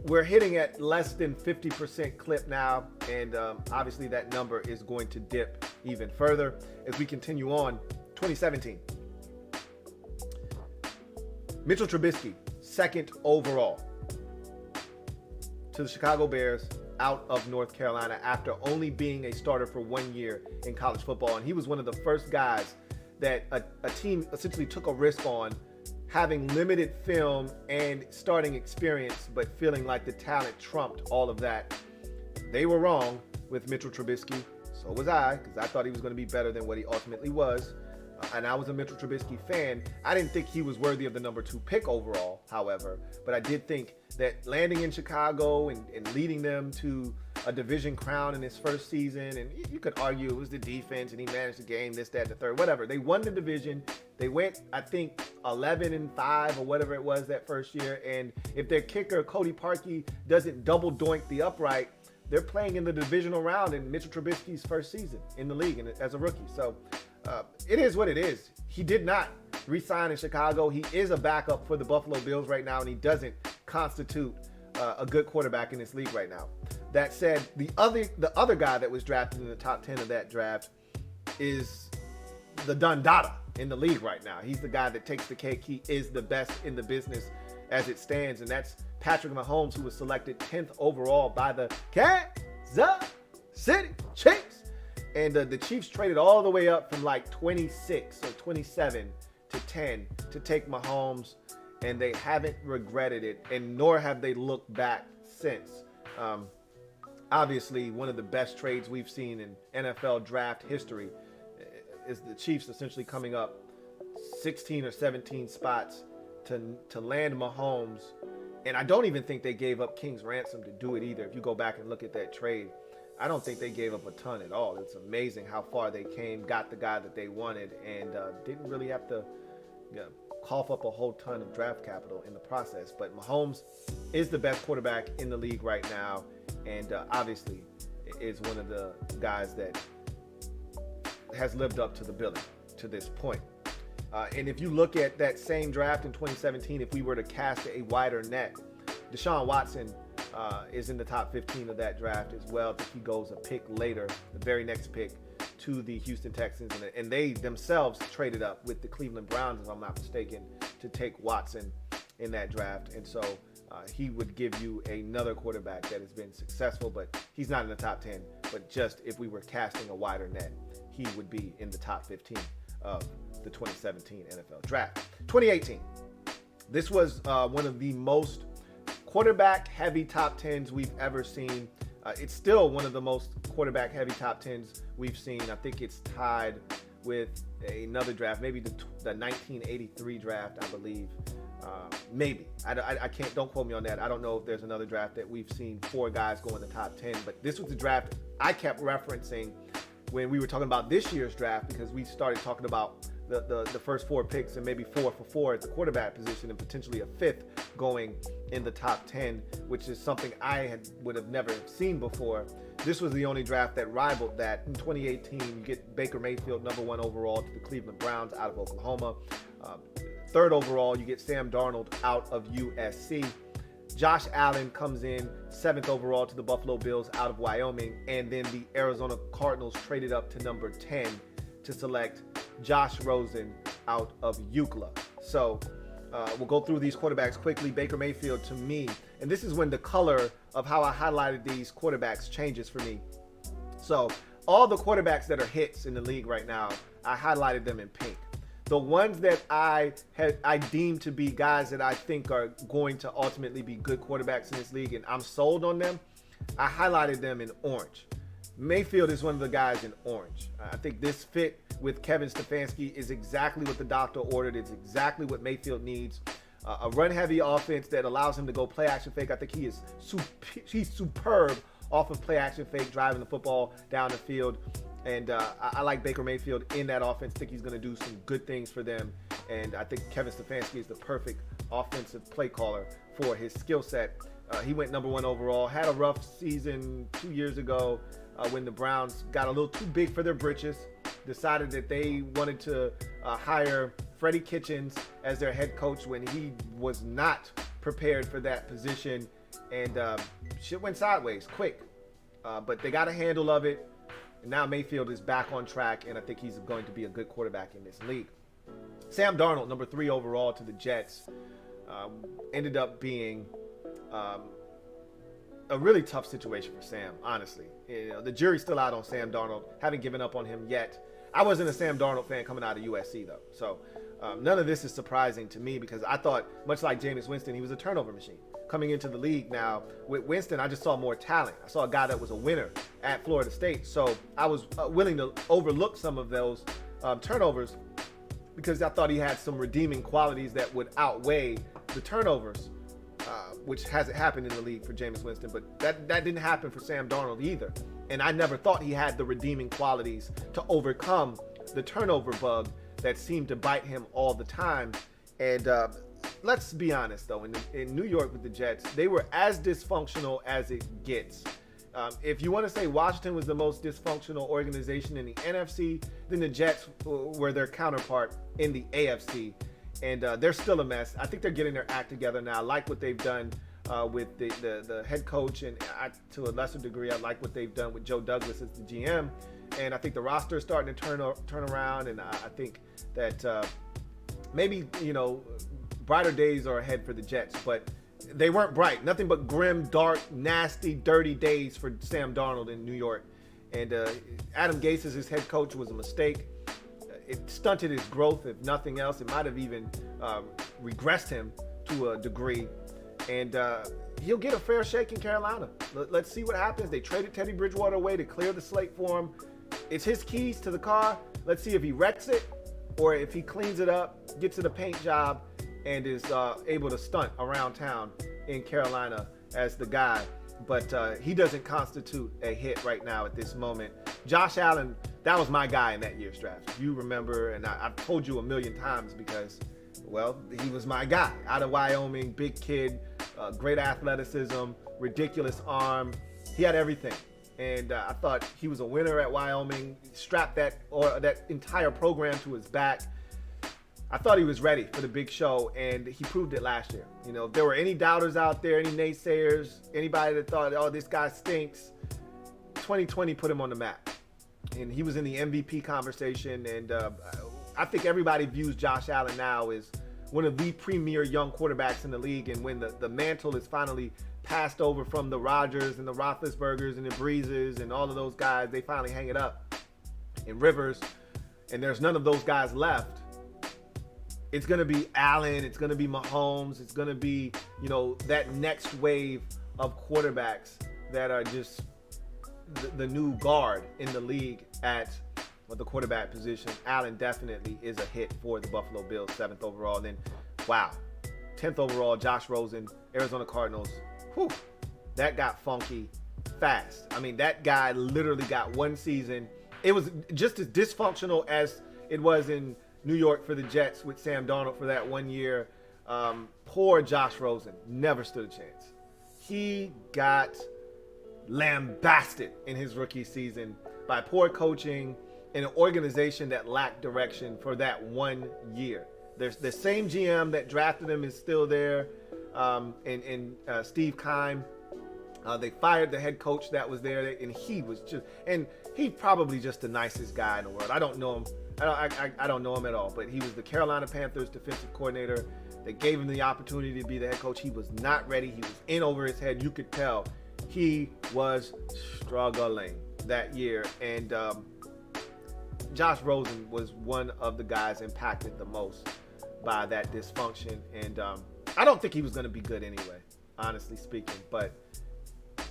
we're hitting at less than 50% clip now, and obviously that number is going to dip even further as we continue on. 2017. Mitchell Trubisky, 2nd overall to the Chicago Bears out of North Carolina after only being a starter for 1 year in college football. And he was one of the first guys that a team essentially took a risk on, having limited film and starting experience, but feeling like the talent trumped all of that. They were wrong with Mitchell Trubisky. So was I, because I thought he was going to be better than what he ultimately was. And I was a Mitchell Trubisky fan. I didn't think he was worthy of the number 2 pick overall, however, but I did think that landing in Chicago and leading them to a division crown in his first season, and you could argue it was the defense and he managed the game, this, that, the third, whatever. They won the division. They went, I think, 11-5 or whatever it was that first year. And if their kicker, Cody Parkey, doesn't double doink the upright, they're playing in the divisional round in Mitchell Trubisky's first season in the league and as a rookie. So it is what it is. He did not re-sign in Chicago. He is a backup for the Buffalo Bills right now, and he doesn't constitute a good quarterback in this league right now. That said, the other guy that was drafted in the top 10 of that draft is the Dundada in the league right now. He's the guy that takes the cake. He is the best in the business as it stands, and that's Patrick Mahomes, who was selected 10th overall by the Kansas City Chiefs. And the Chiefs traded all the way up from like 26 or 27 to 10 to take Mahomes, and they haven't regretted it, and nor have they looked back since. Obviously, one of the best trades we've seen in NFL draft history is the Chiefs essentially coming up 16 or 17 spots to land Mahomes. And I don't even think they gave up King's ransom to do it either. If you go back and look at that trade, I don't think they gave up a ton at all. It's amazing how far they came, got the guy that they wanted, and didn't really have to cough up a whole ton of draft capital in the process. But Mahomes is the best quarterback in the league right now, and obviously is one of the guys that has lived up to the billing to this point. And if you look at that same draft in 2017, if we were to cast a wider net, Deshaun Watson is in the top 15 of that draft as well. I think he goes a pick later, the very next pick, to the Houston Texans. And they themselves traded up with the Cleveland Browns, if I'm not mistaken, to take Watson in that draft. And so he would give you another quarterback that has been successful, but he's not in the top 10. But just if we were casting a wider net, he would be in the top 15 of the 2017 NFL Draft. 2018. This was one of the most quarterback-heavy top 10s we've ever seen. It's still one of the most quarterback-heavy top 10s we've seen. I think it's tied with another draft, maybe the 1983 draft, I believe. Maybe. I can't, don't quote me on that. I don't know if there's another draft that we've seen 4 guys go in the top 10, but this was the draft I kept referencing when we were talking about this year's draft, because we started talking about the first 4 picks and maybe 4 for 4 at the quarterback position and potentially a 5th going in the top 10, which is something I would have never seen before. This was the only draft that rivaled that. In 2018, you get Baker Mayfield, number 1 overall to the Cleveland Browns out of Oklahoma. 3rd overall, you get Sam Darnold out of USC. Josh Allen comes in 7th overall to the Buffalo Bills out of Wyoming. And then the Arizona Cardinals traded up to number 10 to select Josh Rosen out of UCLA. So we'll go through these quarterbacks quickly. Baker Mayfield, to me, and this is when the color of how I highlighted these quarterbacks changes for me. So all the quarterbacks that are hits in the league right now, I highlighted them in pink. The ones that I deem to be guys that I think are going to ultimately be good quarterbacks in this league, and I'm sold on them, I highlighted them in orange. Mayfield is one of the guys in orange. I think this fit with Kevin Stefanski is exactly what the doctor ordered. It's exactly what Mayfield needs. A run-heavy offense that allows him to go play-action fake. I think he's superb off of play-action fake, driving the football down the field. And I like Baker Mayfield in that offense. I think he's going to do some good things for them. And I think Kevin Stefanski is the perfect offensive play caller for his skill set. He went number 1 overall, had a rough season 2 years ago when the Browns got a little too big for their britches, decided that they wanted to hire Freddie Kitchens as their head coach when he was not prepared for that position. And shit went sideways quick. But they got a handle of it. And now Mayfield is back on track, and I think he's going to be a good quarterback in this league. Sam Darnold, number 3 overall to the Jets, ended up being a really tough situation for Sam, honestly. You know, the jury's still out on Sam Darnold. Haven't given up on him yet. I wasn't a Sam Darnold fan coming out of USC, though. So none of this is surprising to me, because I thought, much like Jameis Winston, he was a turnover machine. Coming into the league now, with Winston, I just saw more talent. I saw a guy that was a winner at Florida State. So I was willing to overlook some of those turnovers, because I thought he had some redeeming qualities that would outweigh the turnovers, which hasn't happened in the league for Jameis Winston. But that didn't happen for Sam Darnold either. And I never thought he had the redeeming qualities to overcome the turnover bug that seemed to bite him all the time. And let's be honest, though, in New York with the Jets, they were as dysfunctional as it gets. If you want to say Washington was the most dysfunctional organization in the NFC, then the Jets were their counterpart in the AFC. And they're still a mess. I think they're getting their act together now. I like what they've done with the head coach, and to a lesser degree, I like what they've done with Joe Douglas as the GM. And I think the roster is starting to turn around, and I think that maybe, you know, brighter days are ahead for the Jets, but they weren't bright. Nothing but grim, dark, nasty, dirty days for Sam Darnold in New York. And Adam Gase as his head coach was a mistake. It stunted his growth, if nothing else. It might have even regressed him to a degree. And he'll get a fair shake in Carolina. Let's see what happens. They traded Teddy Bridgewater away to clear the slate for him. It's his keys to the car. Let's see if he wrecks it or if he cleans it up, gets it a paint job, and is able to stunt around town in Carolina as the guy. But he doesn't constitute a hit right now at this moment. Josh Allen, that was my guy in that year's draft. If you remember, and I've told you a million times because, well, he was my guy. Out of Wyoming, big kid, great athleticism, ridiculous arm. He had everything. And I thought he was a winner at Wyoming, strapped that entire program to his back. I thought he was ready for the big show, and he proved it last year. You know, if there were any doubters out there, any naysayers, anybody that thought, oh, this guy stinks, 2020 put him on the map. And he was in the MVP conversation, and I think everybody views Josh Allen now as one of the premier young quarterbacks in the league. And when the mantle is finally passed over from the Rodgers and the Roethlisbergers and the Breezes and all of those guys, they finally hang it up in Rivers, and there's none of those guys left. It's going to be Allen, it's going to be Mahomes, it's going to be, that next wave of quarterbacks that are just the new guard in the league at the quarterback position. Allen definitely is a hit for the Buffalo Bills, 7th overall. And then, wow, 10th overall, Josh Rosen, Arizona Cardinals. Whew, that got funky fast. I mean, that guy literally got one season. It was just as dysfunctional as it was in New York for the Jets with Sam Darnold for that 1 year. Poor Josh Rosen never stood a chance. He got lambasted in his rookie season by poor coaching in an organization that lacked direction for that 1 year. There's the same GM that drafted him is still there, and Steve Keim. They fired the head coach that was there, and he's probably just the nicest guy in the world. I don't know him. I don't know him at all, but he was the Carolina Panthers defensive coordinator. They gave him the opportunity to be the head coach. He was not ready. He was in over his head. You could tell he was struggling that year. And Josh Rosen was one of the guys impacted the most by that dysfunction. And I don't think he was going to be good anyway, honestly speaking. But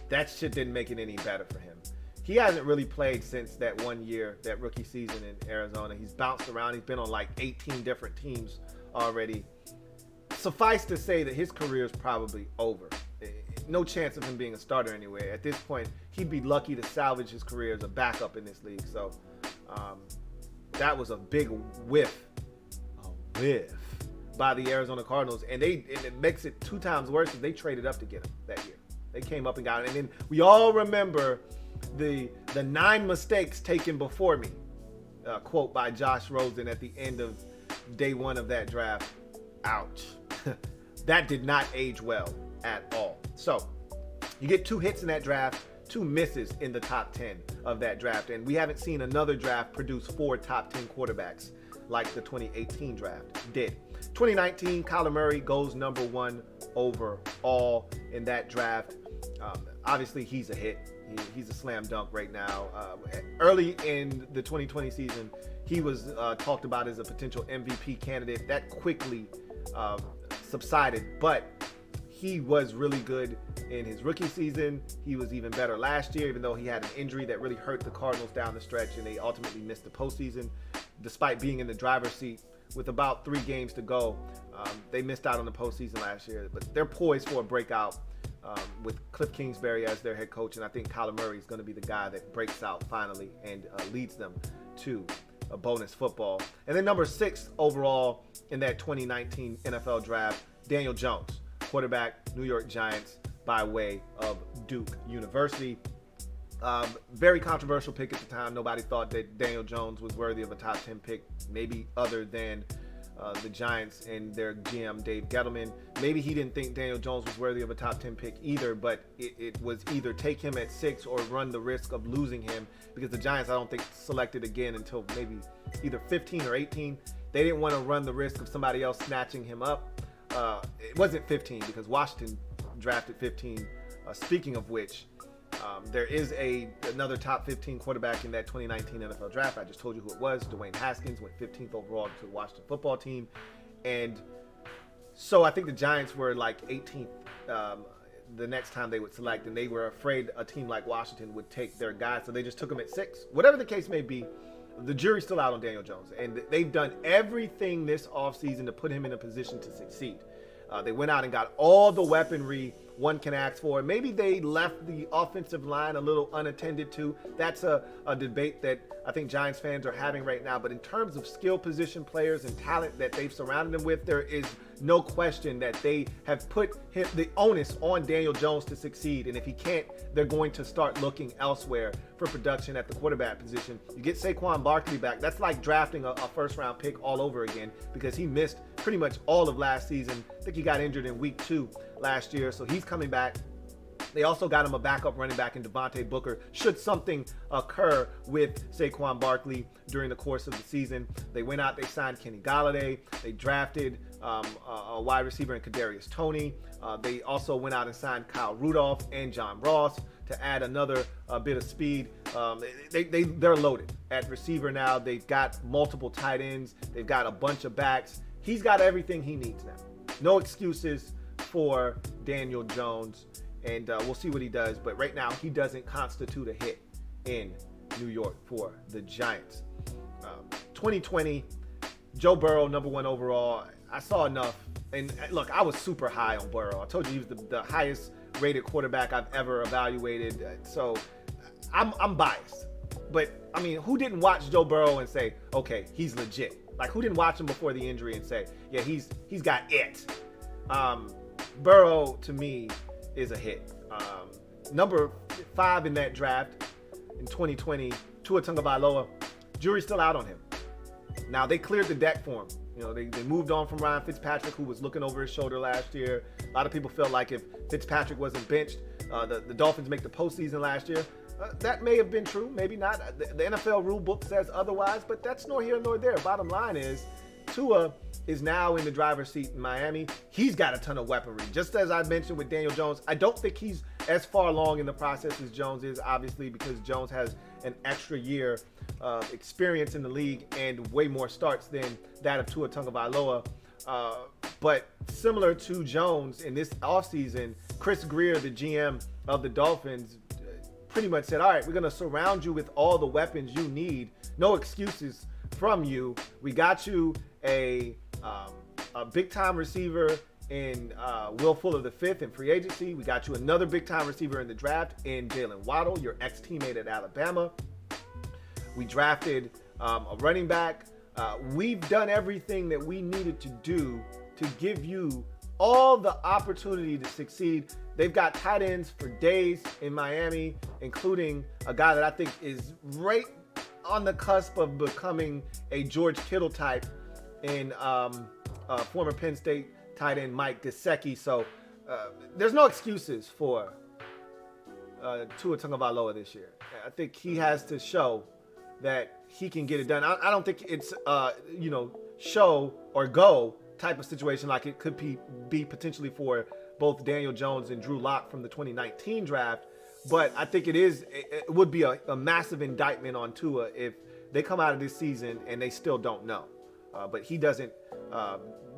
that shit didn't make it any better for him. He hasn't really played since that 1 year, that rookie season in Arizona. He's bounced around. He's been on like 18 different teams already. Suffice to say that his career is probably over. No chance of him being a starter anyway. At this point, he'd be lucky to salvage his career as a backup in this league. So that was a big whiff by the Arizona Cardinals. And it makes it 2 times worse because they traded up to get him that year. They came up and got him. And then we all remember the 9 mistakes taken before me, quote by Josh Rosen at the end of day 1 of that draft. Ouch. That did not age well at all. So you get 2 hits in that draft, 2 misses in the top 10 of that draft. And we haven't seen another draft produce 4 top 10 quarterbacks like the 2018 draft did. 2019, Kyler Murray goes number 1 overall in that draft. Obviously, he's a hit. He's a slam dunk right now. Early in the 2020 season, he was talked about as a potential MVP candidate. That quickly subsided, but he was really good in his rookie season. He was even better last year, even though he had an injury that really hurt the Cardinals down the stretch, and they ultimately missed the postseason. Despite being in the driver's seat with about 3 games to go, they missed out on the postseason last year, but they're poised for a breakout with Cliff Kingsbury as their head coach, and I think Kyler Murray is going to be the guy that breaks out finally and leads them to a bonus football. And then number 6 overall in that 2019 NFL draft, Daniel Jones, quarterback, New York Giants by way of Duke University. Very controversial pick at the time. Nobody thought that Daniel Jones was worthy of a top 10 pick, maybe other than the Giants and their GM Dave Gettleman. Maybe he didn't think Daniel Jones was worthy of a top 10 pick either, but it was either take him at 6 or run the risk of losing him, because the Giants, I don't think, selected again until maybe either 15 or 18. They didn't want to run the risk of somebody else snatching him up. It wasn't 15 because Washington drafted 15. Speaking of which, there is another top 15 quarterback in that 2019 NFL draft. I just told you who it was. Dwayne Haskins went 15th overall to the Washington football team. And so I think the Giants were like 18th the next time they would select, and they were afraid a team like Washington would take their guy, so they just took him at 6. Whatever the case may be, the jury's still out on Daniel Jones, and they've done everything this offseason to put him in a position to succeed. They went out and got all the weaponry one can ask for. Maybe they left the offensive line a little unattended to. That's a debate that I think Giants fans are having right now. But in terms of skill position players and talent that they've surrounded them with, there is no question that they have put the onus on Daniel Jones to succeed. And if he can't, they're going to start looking elsewhere for production at the quarterback position. You get Saquon Barkley back. That's like drafting a first-round pick all over again, because he missed pretty much all of last season. I think he got injured in week 2 last year, so he's coming back. They also got him a backup running back in Devontae Booker should something occur with Saquon Barkley during the course of the season. They went out, they signed Kenny Golladay. They drafted a wide receiver in Kadarius Toney. They also went out and signed Kyle Rudolph and John Ross to add another bit of speed. They're loaded at receiver now. They've got multiple tight ends. They've got a bunch of backs. He's got everything he needs now. No excuses for Daniel Jones. And we'll see what he does. But right now, he doesn't constitute a hit in New York for the Giants. 2020, Joe Burrow, #1 overall. I saw enough. And look, I was super high on Burrow. I told you he was the highest rated quarterback I've ever evaluated. So I'm biased. But, I mean, who didn't watch Joe Burrow and say, okay, he's legit? Like, who didn't watch him before the injury and say, yeah, he's got it? Burrow, to me, is a hit. Number 5 in that draft in 2020, Tua Tagovailoa, jury's still out on him. Now, they cleared the deck for him. You know, they moved on from Ryan Fitzpatrick, who was looking over his shoulder last year. A lot of people felt like if Fitzpatrick wasn't benched, the Dolphins make the postseason last year. That may have been true, maybe not. The NFL rule book says otherwise, but that's nor here nor there. Bottom line is, Tua is now in the driver's seat in Miami. He's got a ton of weaponry. Just as I mentioned with Daniel Jones, I don't think he's as far along in the process as Jones is, obviously, because Jones has an extra year of experience in the league and way more starts than that of Tua Tagovailoa. But similar to Jones in this offseason, Chris Greer, the GM of the Dolphins, pretty much said, all right, we're going to surround you with all the weapons you need. No excuses from you. We got you a big-time receiver in Will Fuller V in free agency. We got you another big-time receiver in the draft in Jalen Waddle, your ex-teammate at Alabama. We drafted a running back. We've done everything that we needed to do to give you all the opportunity to succeed. They've got tight ends for days in Miami, including a guy that I think is right on the cusp of becoming a George Kittle type in former Penn State tight end Mike Gesicki. So there's no excuses for Tua Tagovailoa this year. I think he has to show that he can get it done. I don't think it's show or go type of situation like it could be potentially for both Daniel Jones and Drew Lock from the 2019 draft. But I think it would be a massive indictment on Tua if they come out of this season and they still don't know. But he doesn't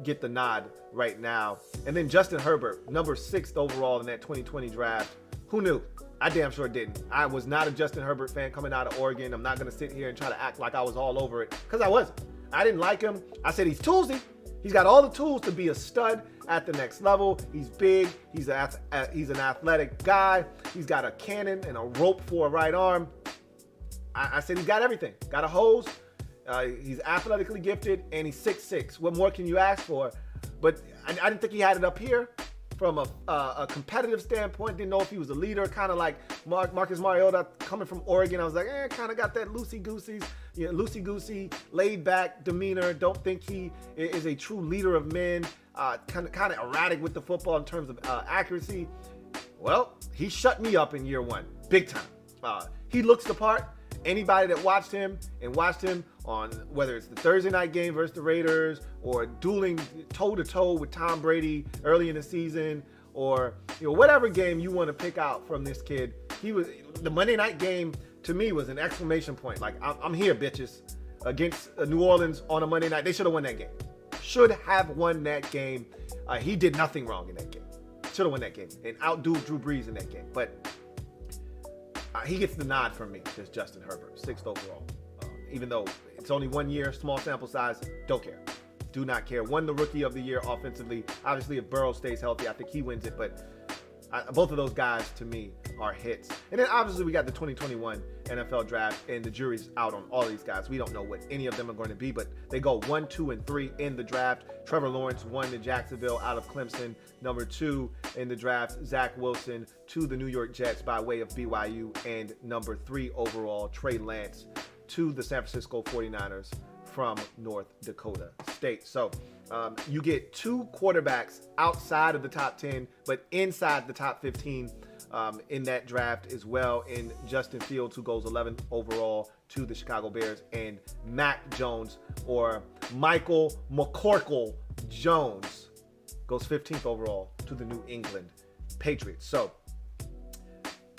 get the nod right now. And then Justin Herbert, number 6th overall in that 2020 draft. Who knew? I damn sure didn't. I was not a Justin Herbert fan coming out of Oregon. I'm not going to sit here and try to act like I was all over it, because I wasn't. I didn't like him. I said he's toolsy. He's got all the tools to be a stud at the next level. He's big. He's an athletic guy. He's got a cannon and a rope for a right arm. I said he's got everything. Got a hose. He's athletically gifted, and he's 6'6". What more can you ask for? But I didn't think he had it up here from a competitive standpoint. Didn't know if he was a leader, kind of like Marcus Mariota coming from Oregon. I was like, kind of got that loosey-goosey, laid-back demeanor. Don't think he is a true leader of men. Kind of erratic with the football in terms of accuracy. Well, he shut me up in year 1, big time. He looks the part. Anybody that watched him on whether it's the Thursday night game versus the Raiders, or dueling toe-to-toe with Tom Brady early in the season, or whatever game you want to pick out from this kid, the Monday night game to me was an exclamation point. Like, I'm here, bitches, against New Orleans on a Monday night. They should have won that game. Should have won that game. He did nothing wrong in that game. Should have won that game and outdo Drew Brees in that game. But he gets the nod from me, just Justin Herbert, 6th overall. Even though it's only 1 year, small sample size, don't care. Do not care. Won the Rookie of the Year offensively. Obviously, if Burrow stays healthy, I think he wins it. But both of those guys, to me, are hits. And then, obviously, we got the 2021 NFL Draft, and the jury's out on all these guys. We don't know what any of them are going to be, but they go 1, 2, and 3 in the draft. Trevor Lawrence, 1 to Jacksonville out of Clemson. Number 2 in the draft, Zach Wilson to the New York Jets by way of BYU. And number 3 overall, Trey Lance to the San Francisco 49ers from North Dakota State. So you get 2 quarterbacks outside of the top 10, but inside the top 15 in that draft as well, in Justin Fields, who goes 11th overall to the Chicago Bears, and Mac Jones, or Michael McCorkle Jones, goes 15th overall to the New England Patriots. So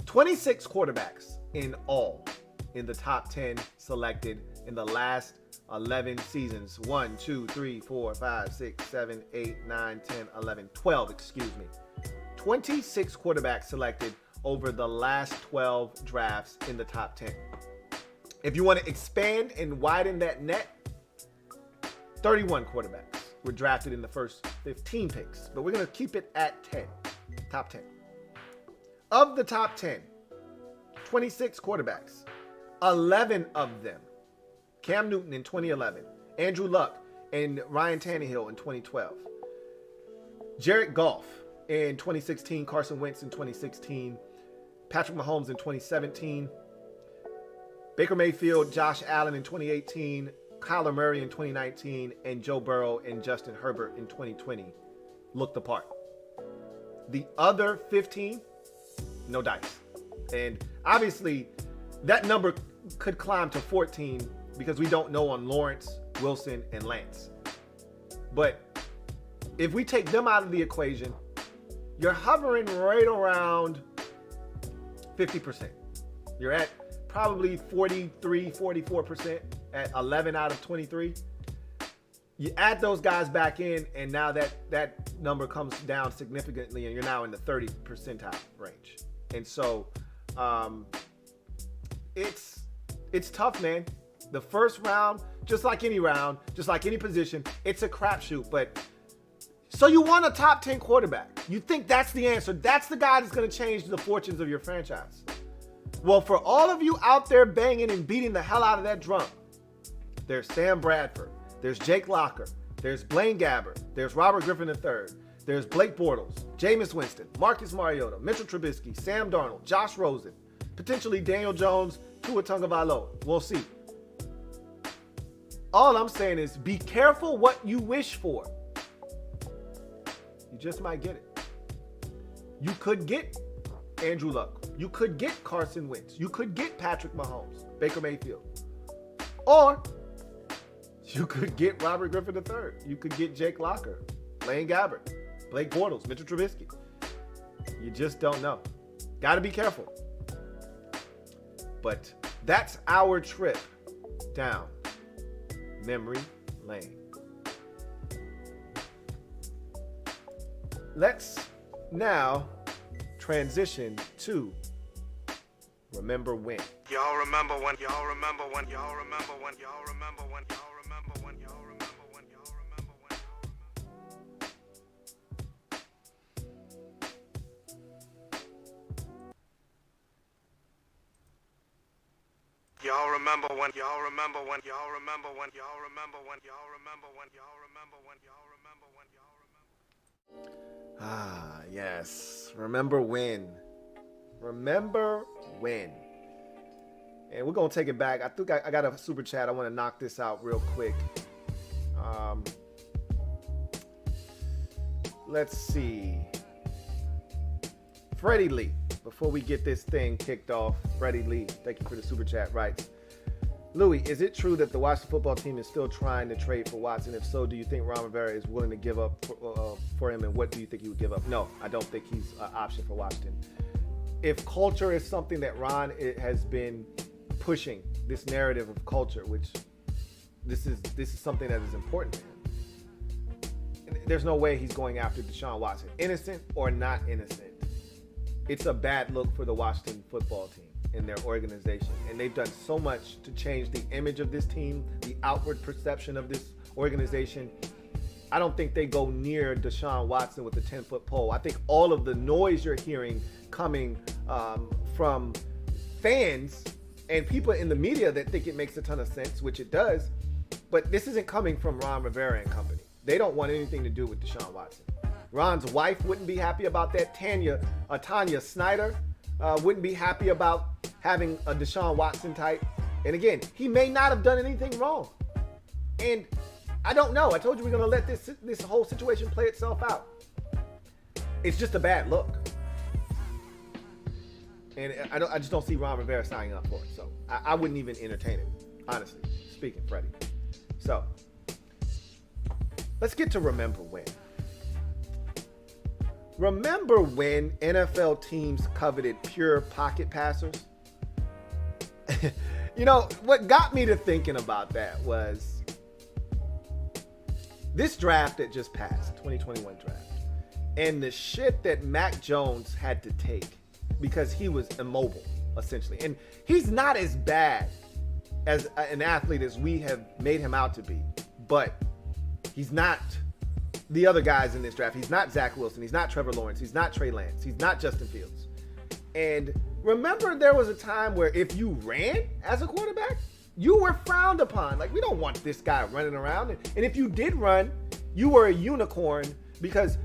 26 quarterbacks in all in the top 10 selected in the last 11 seasons. 1, 2, 3, 4, 5, 6, 7, 8, 9, 10, 11, 12, excuse me. 26 quarterbacks selected over the last 12 drafts in the top 10. If you want to expand and widen that net, 31 quarterbacks were drafted in the first 15 picks, but we're going to keep it at 10, top 10. Of the top 10, 26 quarterbacks, 11 of them, Cam Newton in 2011, Andrew Luck and Ryan Tannehill in 2012, Jared Goff in 2016, Carson Wentz in 2016, Patrick Mahomes in 2017, Baker Mayfield, Josh Allen in 2018, Kyler Murray in 2019, and Joe Burrow and Justin Herbert in 2020 looked the part. The other 15, no dice. And obviously, that number could climb to 14 because we don't know on Lawrence, Wilson, and Lance. But if we take them out of the equation, you're hovering right around 50%. You're at probably 43, 44% at 11 out of 23. You add those guys back in, and now that number comes down significantly, and you're now in the 30 percentile range. And so it's tough, man. The first round, just like any round, just like any position, it's a crapshoot. But so you want a top 10 quarterback. You think that's the answer. That's the guy that's going to change the fortunes of your franchise. Well, for all of you out there banging and beating the hell out of that drum, there's Sam Bradford, there's Jake Locker, there's Blaine Gabbert, there's Robert Griffin III, there's Blake Bortles, Jameis Winston, Marcus Mariota, Mitchell Trubisky, Sam Darnold, Josh Rosen, potentially Daniel Jones, Tua Tagovailoa. We'll see. All I'm saying is be careful what you wish for. You just might get it. You could get Andrew Luck. You could get Carson Wentz. You could get Patrick Mahomes, Baker Mayfield. Or you could get Robert Griffin III. You could get Jake Locker, Blaine Gabbert, Blake Bortles, Mitchell Trubisky. You just don't know. Got to be careful. But that's our trip down memory lane. Let's now transition to Remember When. Y'all remember when, y'all remember when, y'all remember when, y'all remember when, y'all remember when, y'all remember when, y'all remember when, y'all remember when, y'all remember when, y'all remember when, y'all remember when, y'all remember when, y'all remember when, y'all remember when, y'all remember. Ah, yes. Remember when. Remember when. And we're going to take it back. I think I got a super chat. I want to knock this out real quick. Let's see. Freddie Lee. Before we get this thing kicked off, Freddie Lee, thank you for the super chat, writes, Louie, is it true that the Washington football team is still trying to trade for Watson? If so, do you think Ron Rivera is willing to give up for him, and what do you think he would give up? No, I don't think he's an option for Washington. If culture is something that Ron has been pushing, this narrative of culture, which this is something that is important to him, there's no way he's going after Deshaun Watson, innocent or not innocent. It's a bad look for the Washington football team and their organization. And they've done so much to change the image of this team, the outward perception of this organization. I don't think they go near Deshaun Watson with a 10-foot pole. I think all of the noise you're hearing coming from fans and people in the media that think it makes a ton of sense, which it does, but this isn't coming from Ron Rivera and company. They don't want anything to do with Deshaun Watson. Ron's wife wouldn't be happy about that. Tanya Snyder wouldn't be happy about having a Deshaun Watson type. And again, he may not have done anything wrong. And I don't know. I told you we're going to let this whole situation play itself out. It's just a bad look. And I just don't see Ron Rivera signing up for it. So I wouldn't even entertain it, honestly speaking, Freddie. So let's get to remember when. Remember when NFL teams coveted pure pocket passers? You know, what got me to thinking about that was this draft that just passed, 2021 draft, and the shit that Mac Jones had to take because he was immobile, essentially. And he's not as bad as an athlete as we have made him out to be, but he's not the other guys in this draft. He's not Zach Wilson. He's not Trevor Lawrence. He's not Trey Lance. He's not Justin Fields. And remember, there was a time where if you ran as a quarterback, you were frowned upon. Like, we don't want this guy running around. And if you did run, you were a unicorn because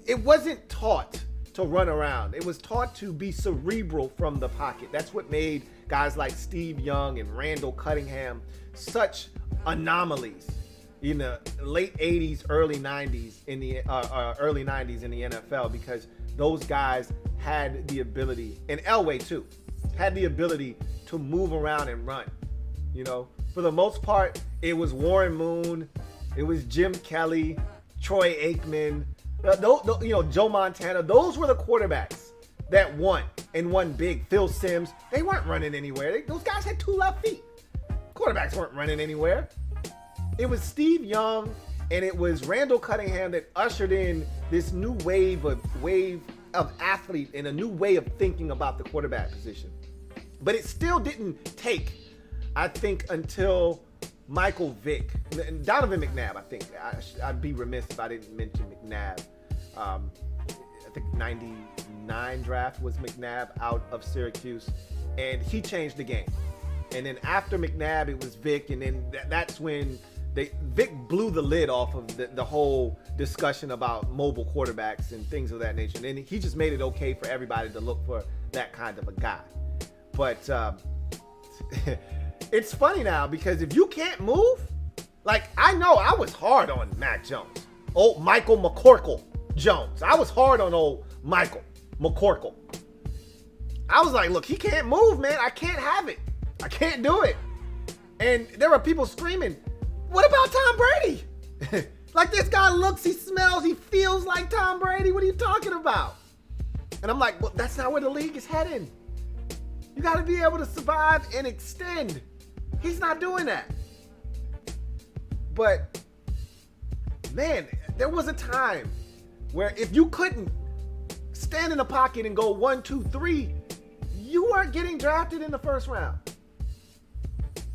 it wasn't taught to run around. It was taught to be cerebral from the pocket. That's what made guys like Steve Young and Randall Cunningham such anomalies in the late 80s, early 90s in the early 90s in the NFL, because those guys had the ability, and Elway too, had the ability to move around and run. You know, for the most part, it was Warren Moon, it was Jim Kelly, Troy Aikman, Joe Montana. Those were the quarterbacks that won and won big. Phil Simms, they weren't running anywhere. Those guys had 2 left feet. Quarterbacks weren't running anywhere. It was Steve Young and it was Randall Cunningham that ushered in this new wave of athlete and a new way of thinking about the quarterback position. But it still didn't take, I think, until Michael Vick, Donovan McNabb. I think I'd be remiss if I didn't mention McNabb. I think 99 draft was McNabb out of Syracuse, and he changed the game. And then after McNabb, it was Vick, and then that's when Vick blew the lid off of the whole discussion about mobile quarterbacks and things of that nature. And then he just made it okay for everybody to look for that kind of a guy. But it's funny now because if you can't move, like, I know I was hard on Mac Jones. Old Michael McCorkle Jones. I was hard on old Michael McCorkle. I was like, look, he can't move, man. I can't have it. I can't do it. And there were people screaming, what about Tom Brady? Like, this guy looks, he smells, he feels like Tom Brady. What are you talking about? And I'm like, well, that's not where the league is heading. You got to be able to survive and extend. He's not doing that. But, man, there was a time where if you couldn't stand in the pocket and go 1, 2, 3, you weren't getting drafted in the first round.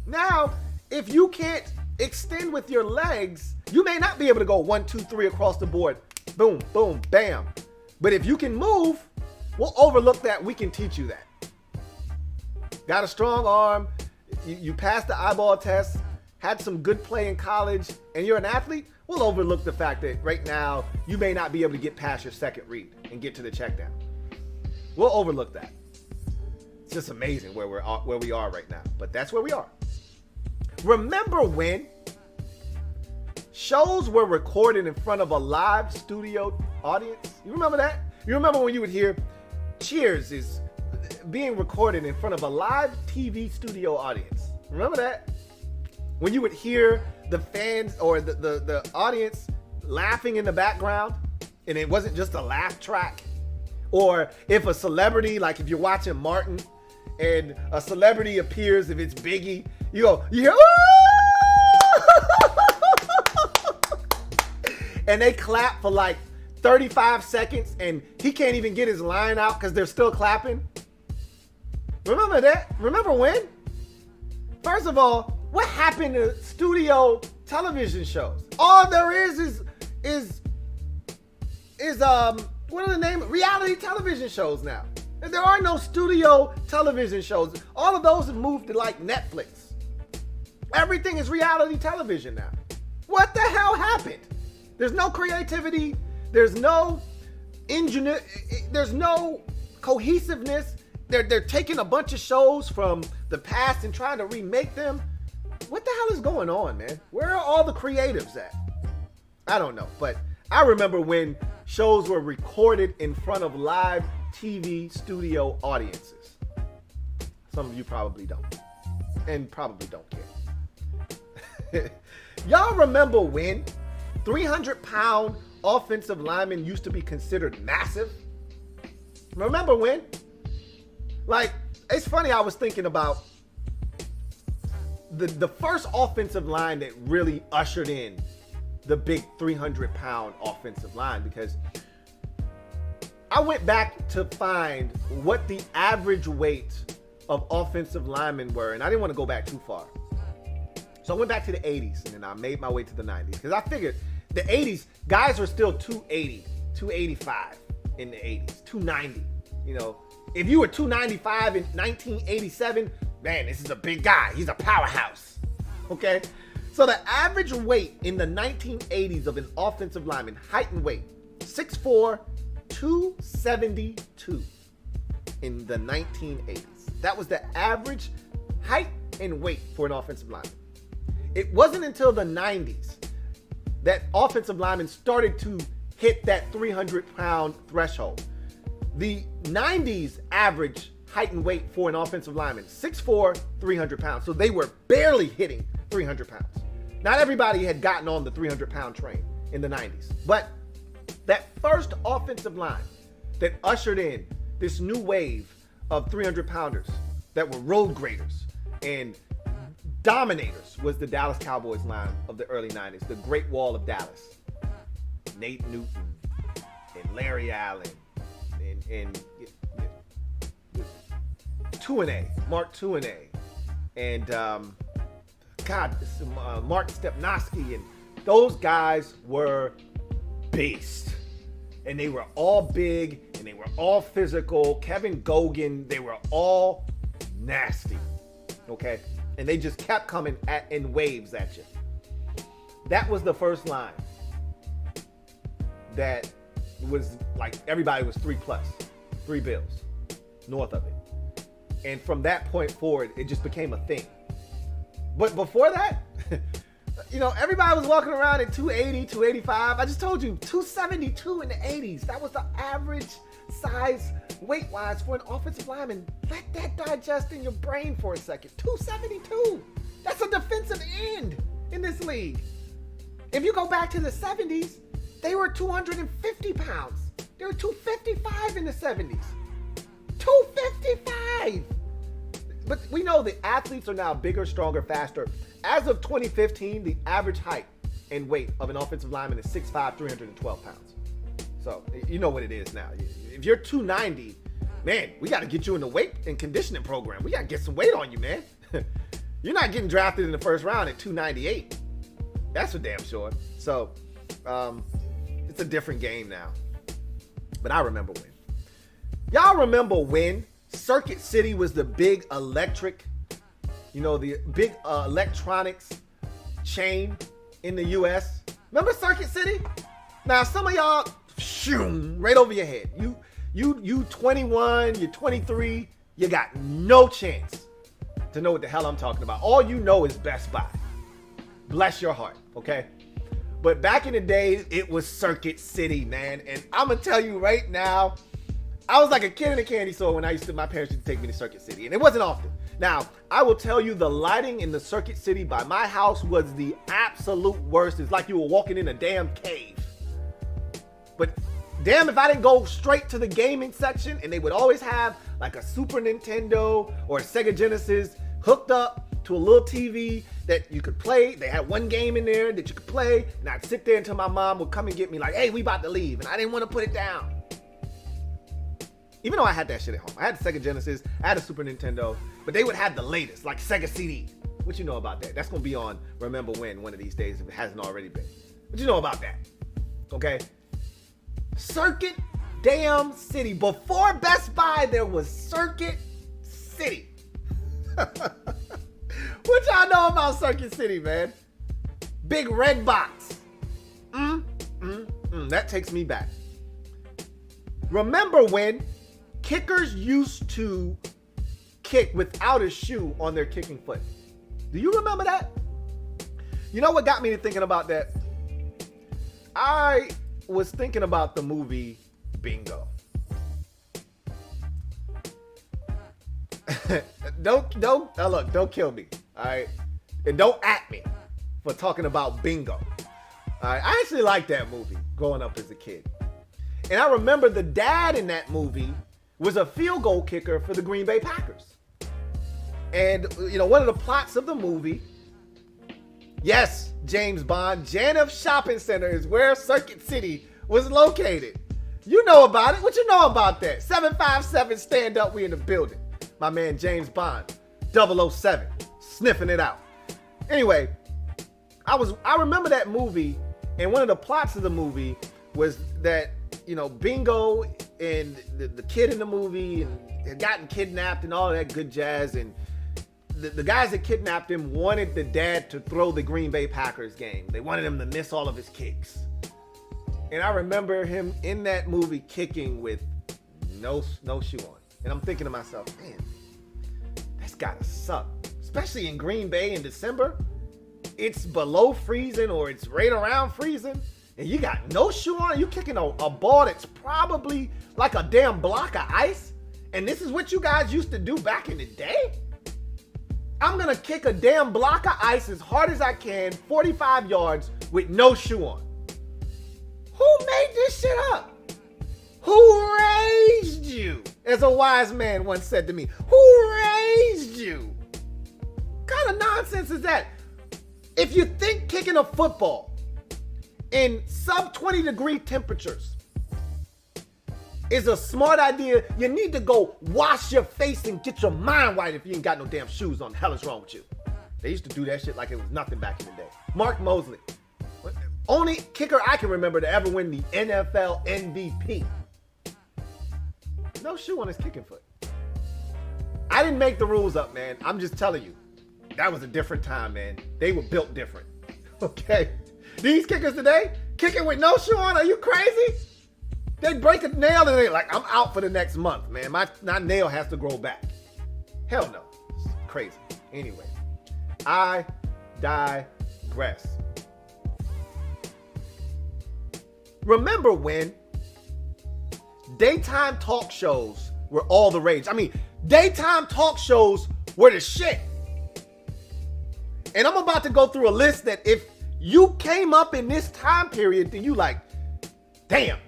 Now, if you can't extend with your legs, you may not be able to go 1, 2, 3 across the board. Boom, boom, bam. But if you can move, we'll overlook that. We can teach you that. Got a strong arm, you passed the eyeball test, had some good play in college, and you're an athlete, we'll overlook the fact that right now you may not be able to get past your second read and get to the check down. We'll overlook that. It's just amazing where we are right now, but that's where we are. Remember when shows were recorded in front of a live studio audience? You remember that? You remember when you would hear Cheers is being recorded in front of a live TV studio audience? Remember that? When you would hear the fans or the audience laughing in the background and it wasn't just a laugh track? Or if a celebrity, like if you're watching Martin and a celebrity appears, if it's Biggie, you go, you hear, and they clap for like 35 seconds and he can't even get his line out because they're still clapping. Remember that? Remember when? First of all, what happened to studio television shows? All there is what are the name? Reality television shows now. There are no studio television shows. All of those have moved to like Netflix. Everything is reality television now. What the hell happened? There's no creativity. There's no ingenuity. There's no cohesiveness. They're taking a bunch of shows from the past and trying to remake them. What the hell is going on, man? Where are all the creatives at? I don't know, but I remember when shows were recorded in front of live TV studio audiences. Some of you probably don't, and probably don't care. Y'all remember when 300-pound offensive linemen used to be considered massive? Remember when? Like, it's funny, I was thinking about the first offensive line that really ushered in the big 300-pound offensive line, because I went back to find what the average weight of offensive linemen were, and I didn't want to go back too far. So I went back to the 80s, and then I made my way to the 90s, because I figured the 80s, guys were still 280, 285 in the 80s, 290. You know, if you were 295 in 1987, man, this is a big guy. He's a powerhouse. Okay? So the average weight in the 1980s of an offensive lineman, height and weight, 6'4", 272 in the 1980s. That was the average height and weight for an offensive lineman. It wasn't until the 90s that offensive linemen started to hit that 300-pound threshold. The 90s average height and weight for an offensive lineman, 6'4", 300 pounds. So they were barely hitting 300 pounds. Not everybody had gotten on the 300-pound train in the 90s. But that first offensive line that ushered in this new wave of 300-pounders that were road graders and dominators was the Dallas Cowboys line of the early 90s, the Great Wall of Dallas. Nate Newton and Larry Allen and Mark Tuinei, and Mark Stepnoski, and those guys were beasts. And they were all big, and they were all physical. Kevin Gogan, they were all nasty, okay? And they just kept coming in waves at you. That was the first line that was like, everybody was 3+, 3 bills north of it. And from that point forward, it just became a thing. But before that, you know, everybody was walking around at 280, 285. I just told you, 272 in the 80s. That was the average size weight-wise for an offensive lineman. Let that digest in your brain for a second. 272. That's a defensive end in this league. If you go back to the 70s, they were 250 pounds. They were 255 in the 70s. 255. But we know the athletes are now bigger, stronger, faster. As of 2015, the average height and weight of an offensive lineman is 6'5", 312 pounds. So you know what it is now. If you're 290, man, we got to get you in the weight and conditioning program. We got to get some weight on you, man. You're not getting drafted in the first round at 298. That's for damn sure. So it's a different game now. But I remember when. Y'all remember when Circuit City was the big electric, you know, the big electronics chain in the U.S.? Remember Circuit City? Now, some of y'all, right over your head. You 21, you're 23, you got no chance to know what the hell I'm talking about. All you know is Best Buy. Bless your heart, okay? But back in the day, it was Circuit City, man. And I'm going to tell you right now, I was like a kid in a candy store when my parents used to take me to Circuit City. And it wasn't often. Now, I will tell you, the lighting in the Circuit City by my house was the absolute worst. It's like you were walking in a damn cave. But damn if I didn't go straight to the gaming section, and they would always have like a Super Nintendo or a Sega Genesis hooked up to a little TV that you could play. They had one game in there that you could play, and I'd sit there until my mom would come and get me like, hey, we about to leave. And I didn't want to put it down. Even though I had that shit at home. I had the Sega Genesis, I had a Super Nintendo, but they would have the latest, like Sega CD. What you know about that? That's going to be on Remember When one of these days if it hasn't already been. What you know about that? Okay? Circuit damn City. Before Best Buy, there was Circuit City. What y'all know about Circuit City, man? Big red box. That takes me back. Remember when kickers used to kick without a shoe on their kicking foot? Do you remember that? You know what got me to thinking about that? I was thinking about the movie Bingo. Don't kill me, all right? And don't at me for talking about Bingo. All right, I actually liked that movie growing up as a kid. And I remember the dad in that movie was a field goal kicker for the Green Bay Packers. And, one of the plots of the movie, yes, James Bond, Janif Shopping Center is where Circuit City was located. You know about it. What you know about that? 757, stand up, we in the building. My man James Bond, 007, sniffing it out. Anyway, I remember that movie, and one of the plots of the movie was that, Bingo and the kid in the movie had gotten kidnapped and all that good jazz, and the guys that kidnapped him wanted the dad to throw the Green Bay Packers game. They wanted him to miss all of his kicks. And I remember him in that movie kicking with no shoe on. And I'm thinking to myself, man, that's gotta suck. Especially in Green Bay in December. It's below freezing or it's right around freezing. And you got no shoe on and you kicking a ball that's probably like a damn block of ice. And this is what you guys used to do back in the day? I'm gonna kick a damn block of ice as hard as I can, 45 yards with no shoe on. Who made this shit up? Who raised you? As a wise man once said to me, who raised you? What kind of nonsense is that? If you think kicking a football in sub 20 degree temperatures is a smart idea, you need to go wash your face and get your mind right if you ain't got no damn shoes on. The hell is wrong with you? They used to do that shit like it was nothing back in the day. Mark Mosley, only kicker I can remember to ever win the NFL MVP. No shoe on his kicking foot. I didn't make the rules up, man. I'm just telling you. That was a different time, man. They were built different. Okay? These kickers today, kicking with no shoe on, are you crazy? They break a nail and they're like, I'm out for the next month, man. My nail has to grow back. Hell no. It's crazy. Anyway, I digress. Remember when daytime talk shows were all the rage? I mean, daytime talk shows were the shit. And I'm about to go through a list that if you came up in this time period, then you like, damn.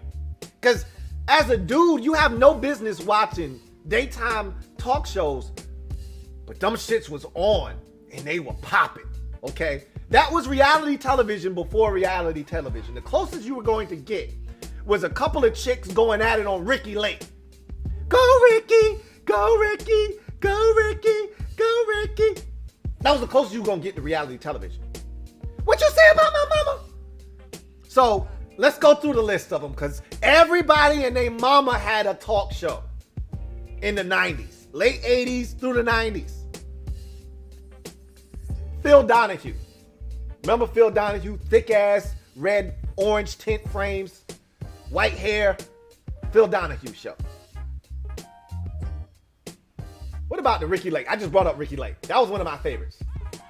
Because as a dude, you have no business watching daytime talk shows, but them shits was on and they were popping, okay? That was reality television before reality television. The closest you were going to get was a couple of chicks going at it on Ricky Lake. Go Ricky, go Ricky, go Ricky, go Ricky. That was the closest you were going to get to reality television. What you say about my mama? So let's go through the list of them, because everybody and their mama had a talk show in the 90s, late 80s through the 90s. Phil Donahue. Remember Phil Donahue? Thick ass, red, orange tint frames, white hair. Phil Donahue show. What about the Ricky Lake? I just brought up Ricky Lake. That was one of my favorites.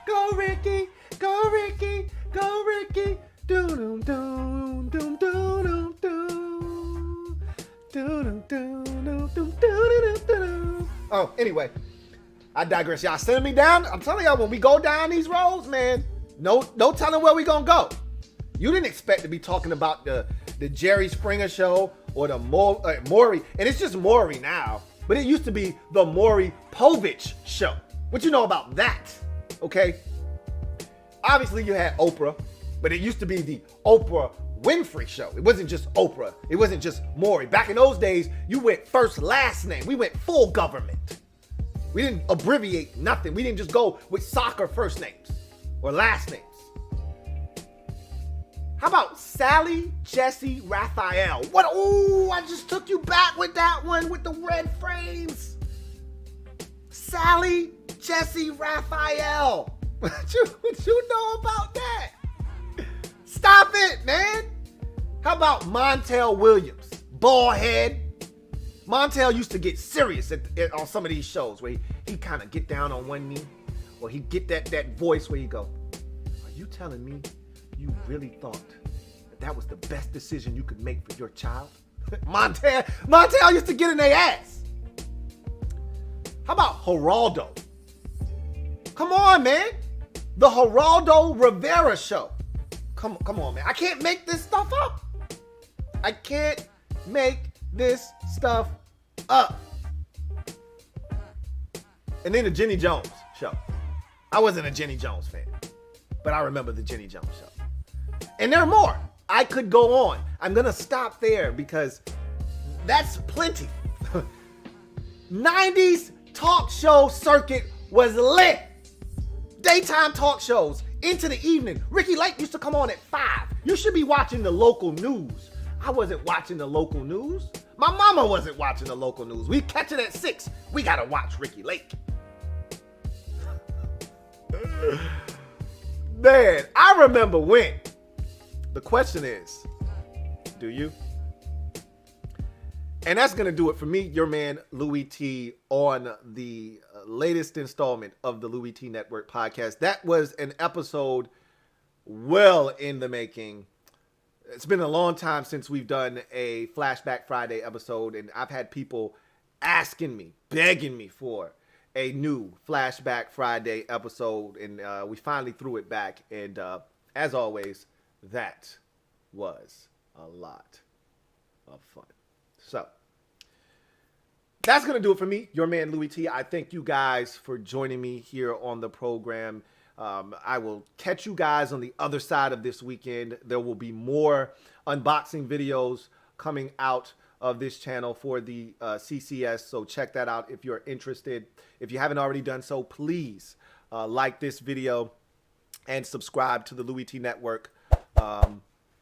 Go Ricky, go Ricky, go Ricky. Doom doom doom doom doom doom doom doom doom doom. Oh, anyway, I digress. Y'all sending me down. I'm telling y'all, when we go down these roads, man, no telling where we gonna go. You didn't expect to be talking about the Jerry Springer show or the Maury, and it's just Maury now. But it used to be the Maury Povich show. What you know about that? Okay. Obviously, you had Oprah, but it used to be the Oprah Winfrey show. It wasn't just Oprah. It wasn't just Maury. Back in those days, you went first, last name. We went full government. We didn't abbreviate nothing. We didn't just go with soccer first names or last names. How about Sally Jesse Raphael? What? Oh, I just took you back with that one with the red frames. Sally Jesse Raphael. What you know about that? Stop it, man. How about Montel Williams? Bald head. Montel used to get serious on some of these shows where he kind of get down on one knee, or he get that voice where he go, are you telling me you really thought that that was the best decision you could make for your child? Montel used to get in their ass. How about Geraldo? Come on, man. The Geraldo Rivera show. Come on, man. I can't make this stuff up. I can't make this stuff up. And then the Jenny Jones show. I wasn't a Jenny Jones fan, but I remember the Jenny Jones show. And there are more. I could go on. I'm going to stop there because that's plenty. 90s talk show circuit was lit. Daytime talk shows into the evening. Ricky Lake used to come on at 5. You should be watching the local news. I wasn't watching the local news. My mama wasn't watching the local news. We catch it at 6. We got to watch Ricky Lake. Man, I remember when. The question is, do you? And that's going to do it for me, your man, Louie T, on the latest installment of the Louie T Network podcast. That was an episode well in the making. It's been a long time since we've done a Flashback Friday episode, and I've had people asking me, begging me for a new Flashback Friday episode, and we finally threw it back. And as always, that was a lot of fun. So that's going to do it for me, your man, Louie T. I thank you guys for joining me here on the program. I will catch you guys on the other side of this weekend. There will be more unboxing videos coming out of this channel for the CCS, so check that out if you're interested. If you haven't already done so, please like this video and subscribe to the Louie T Network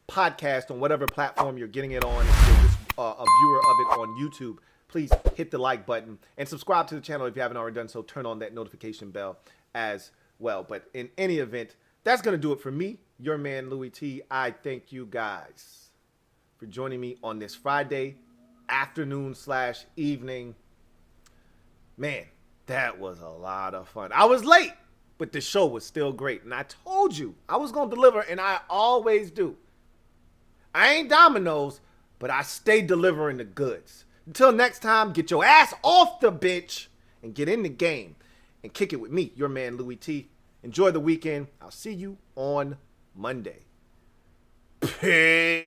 podcast on whatever platform you're getting it on. If you're just a viewer of it on YouTube, please hit the like button and subscribe to the channel if you haven't already done so. Turn on that notification bell as well. But in any event, that's going to do it for me, your man, Louie T. I thank you guys for joining me on this Friday afternoon/evening. Man, that was a lot of fun. I was late, but the show was still great. And I told you I was going to deliver, and I always do. I ain't Domino's, but I stay delivering the goods. Until next time, get your ass off the bench and get in the game and kick it with me, your man, Louie T. Enjoy the weekend. I'll see you on Monday. Peace.